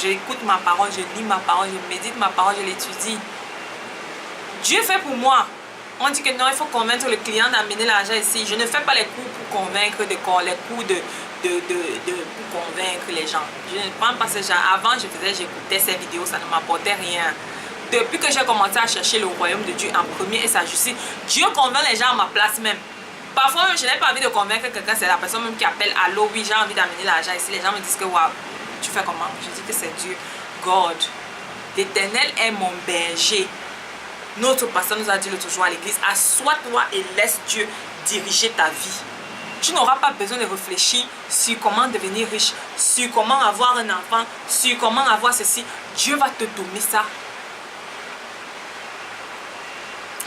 J'écoute ma parole, je lis ma parole, je médite ma parole, je l'étudie. Dieu fait pour moi. On dit que non, il faut convaincre le client d'amener l'argent ici. Je ne fais pas les coups pour convaincre, les coups pour convaincre les gens. Je ne prends pas ce genre. Avant, j'écoutais ces vidéos, ça ne m'apportait rien. Depuis que j'ai commencé à chercher le royaume de Dieu en premier et sa justice, Dieu convainc les gens à ma place même. Parfois même, je n'ai pas envie de convaincre quelqu'un, c'est la personne même qui appelle, allô, oui, j'ai envie d'amener l'argent ici. Les gens me disent que, waouh, tu fais comment? Je dis que c'est Dieu. God. L'Éternel est mon berger. Notre pasteur nous a dit l'autre jour à l'église, assois-toi et laisse Dieu diriger ta vie. Tu n'auras pas besoin de réfléchir sur comment devenir riche, sur comment avoir un enfant, sur comment avoir ceci. Dieu va te donner ça.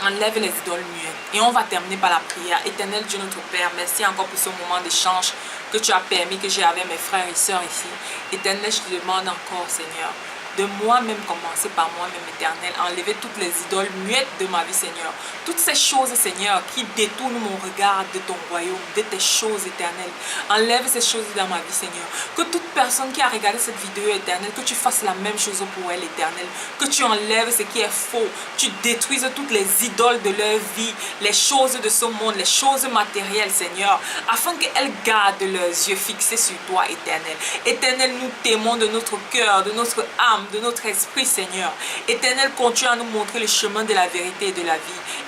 Enlève les idoles muettes. Et on va terminer par la prière. Éternel Dieu notre Père, merci encore pour ce moment d'échange que tu as permis que j'ai avec mes frères et sœurs ici. Éternel, je te demande encore, Seigneur, de moi-même commencer par moi-même, Éternel, enlever toutes les idoles muettes de ma vie, Seigneur. Toutes ces choses, Seigneur, qui détournent mon regard de ton royaume, de tes choses, Éternel. Enlève ces choses dans ma vie, Seigneur. Que toute personne qui a regardé cette vidéo, Éternel, que tu fasses la même chose pour elle, Éternel. Que tu enlèves ce qui est faux. Tu détruises toutes les idoles de leur vie, les choses de ce monde, les choses matérielles, Seigneur, afin qu'elles gardent leurs yeux fixés sur toi, Éternel. Éternel, nous t'aimons de notre cœur, de notre âme, de notre esprit, Seigneur. Éternel, continue à nous montrer le chemin de la vérité et de la vie.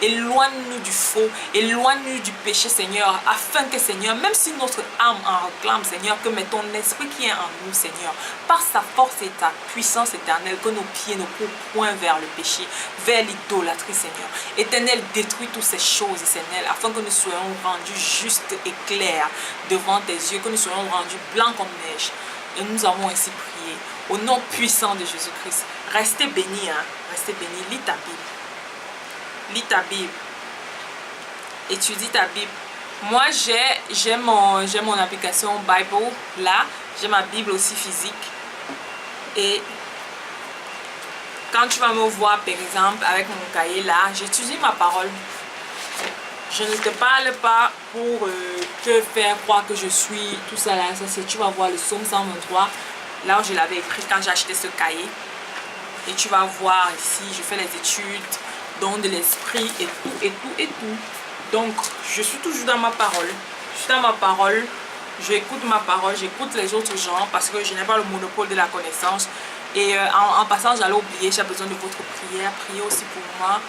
Éloigne-nous du faux, éloigne-nous du péché, Seigneur, afin que, Seigneur, même si notre âme en réclame, Seigneur, que mais ton esprit qui est en nous, Seigneur, par sa force et ta puissance éternelle, que nos pieds ne courent point vers le péché, vers l'idolâtrie, Seigneur. Éternel, détruis toutes ces choses, Seigneur, afin que nous soyons rendus justes et clairs devant tes yeux, que nous soyons rendus blancs comme neige. Et nous avons ainsi prié. Au nom puissant de Jésus-Christ. Restez bénis, hein. Restez bénis. Lis ta Bible. Lis ta Bible. Étudie ta Bible. Moi, j'ai mon application Bible là. J'ai ma Bible aussi physique. Et quand tu vas me voir, par exemple, avec mon cahier là, j'étudie ma parole. Je ne te parle pas pour te faire croire que je suis tout ça là. Ça, tu vas voir le psaume 123. Là où je l'avais écrit quand j'ai acheté ce cahier. Et tu vas voir ici, je fais les études, don de l'esprit et tout, et tout, et tout. Donc, je suis toujours dans ma parole. Je suis dans ma parole, j'écoute ma parole, j'écoute les autres gens parce que je n'ai pas le monopole de la connaissance. Et en passant, j'allais oublier, j'ai besoin de votre prière. Priez aussi pour moi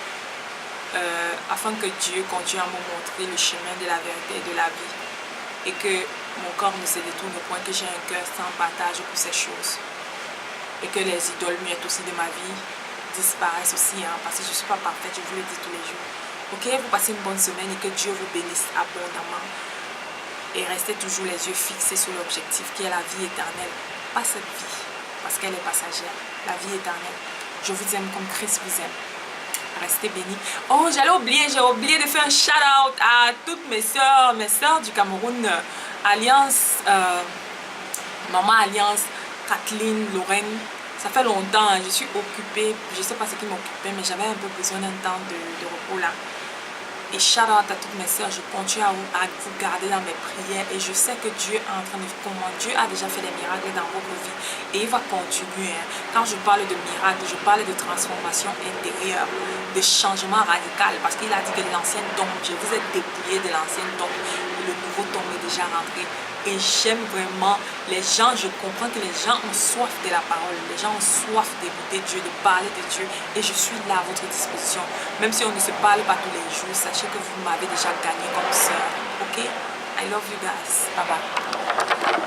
afin que Dieu continue à me montrer le chemin de la vérité et de la vie. Et que mon corps ne se détourne point, que j'ai un cœur sans partage pour ces choses. Et que les idoles muettes aussi de ma vie disparaissent aussi, hein, parce que je ne suis pas parfaite, je vous le dis tous les jours. Ok, vous passez une bonne semaine et que Dieu vous bénisse abondamment. Et restez toujours les yeux fixés sur l'objectif qui est la vie éternelle. Pas cette vie, parce qu'elle est passagère. La vie éternelle. Je vous aime comme Christ vous aime. Restez bénis. Oh, j'ai oublié de faire un shout-out à toutes mes sœurs du Cameroun. Alliance, Maman Alliance, Kathleen, Lorraine. Ça fait longtemps, hein, je suis occupée. Je ne sais pas ce qui m'occupait, mais j'avais un peu besoin d'un temps de repos là. Et shout out à toutes mes sœurs, je continue à vous garder dans mes prières et je sais que Dieu est en train de comment Dieu a déjà fait des miracles dans votre vie et il va continuer. Hein. Quand je parle de miracles, je parle de transformation intérieure, de changement radical parce qu'il a dit que l'ancien tombe, je vous ai dépouillé de l'ancien tombe, le nouveau tombe est déjà rentré. Et j'aime vraiment les gens, je comprends que les gens ont soif de la parole, les gens ont soif d'écouter Dieu, de parler de Dieu et je suis là à votre disposition. Même si on ne se parle pas tous les jours, sachez que vous m'avez déjà gagné comme sœur. Ok? I love you guys. Bye bye.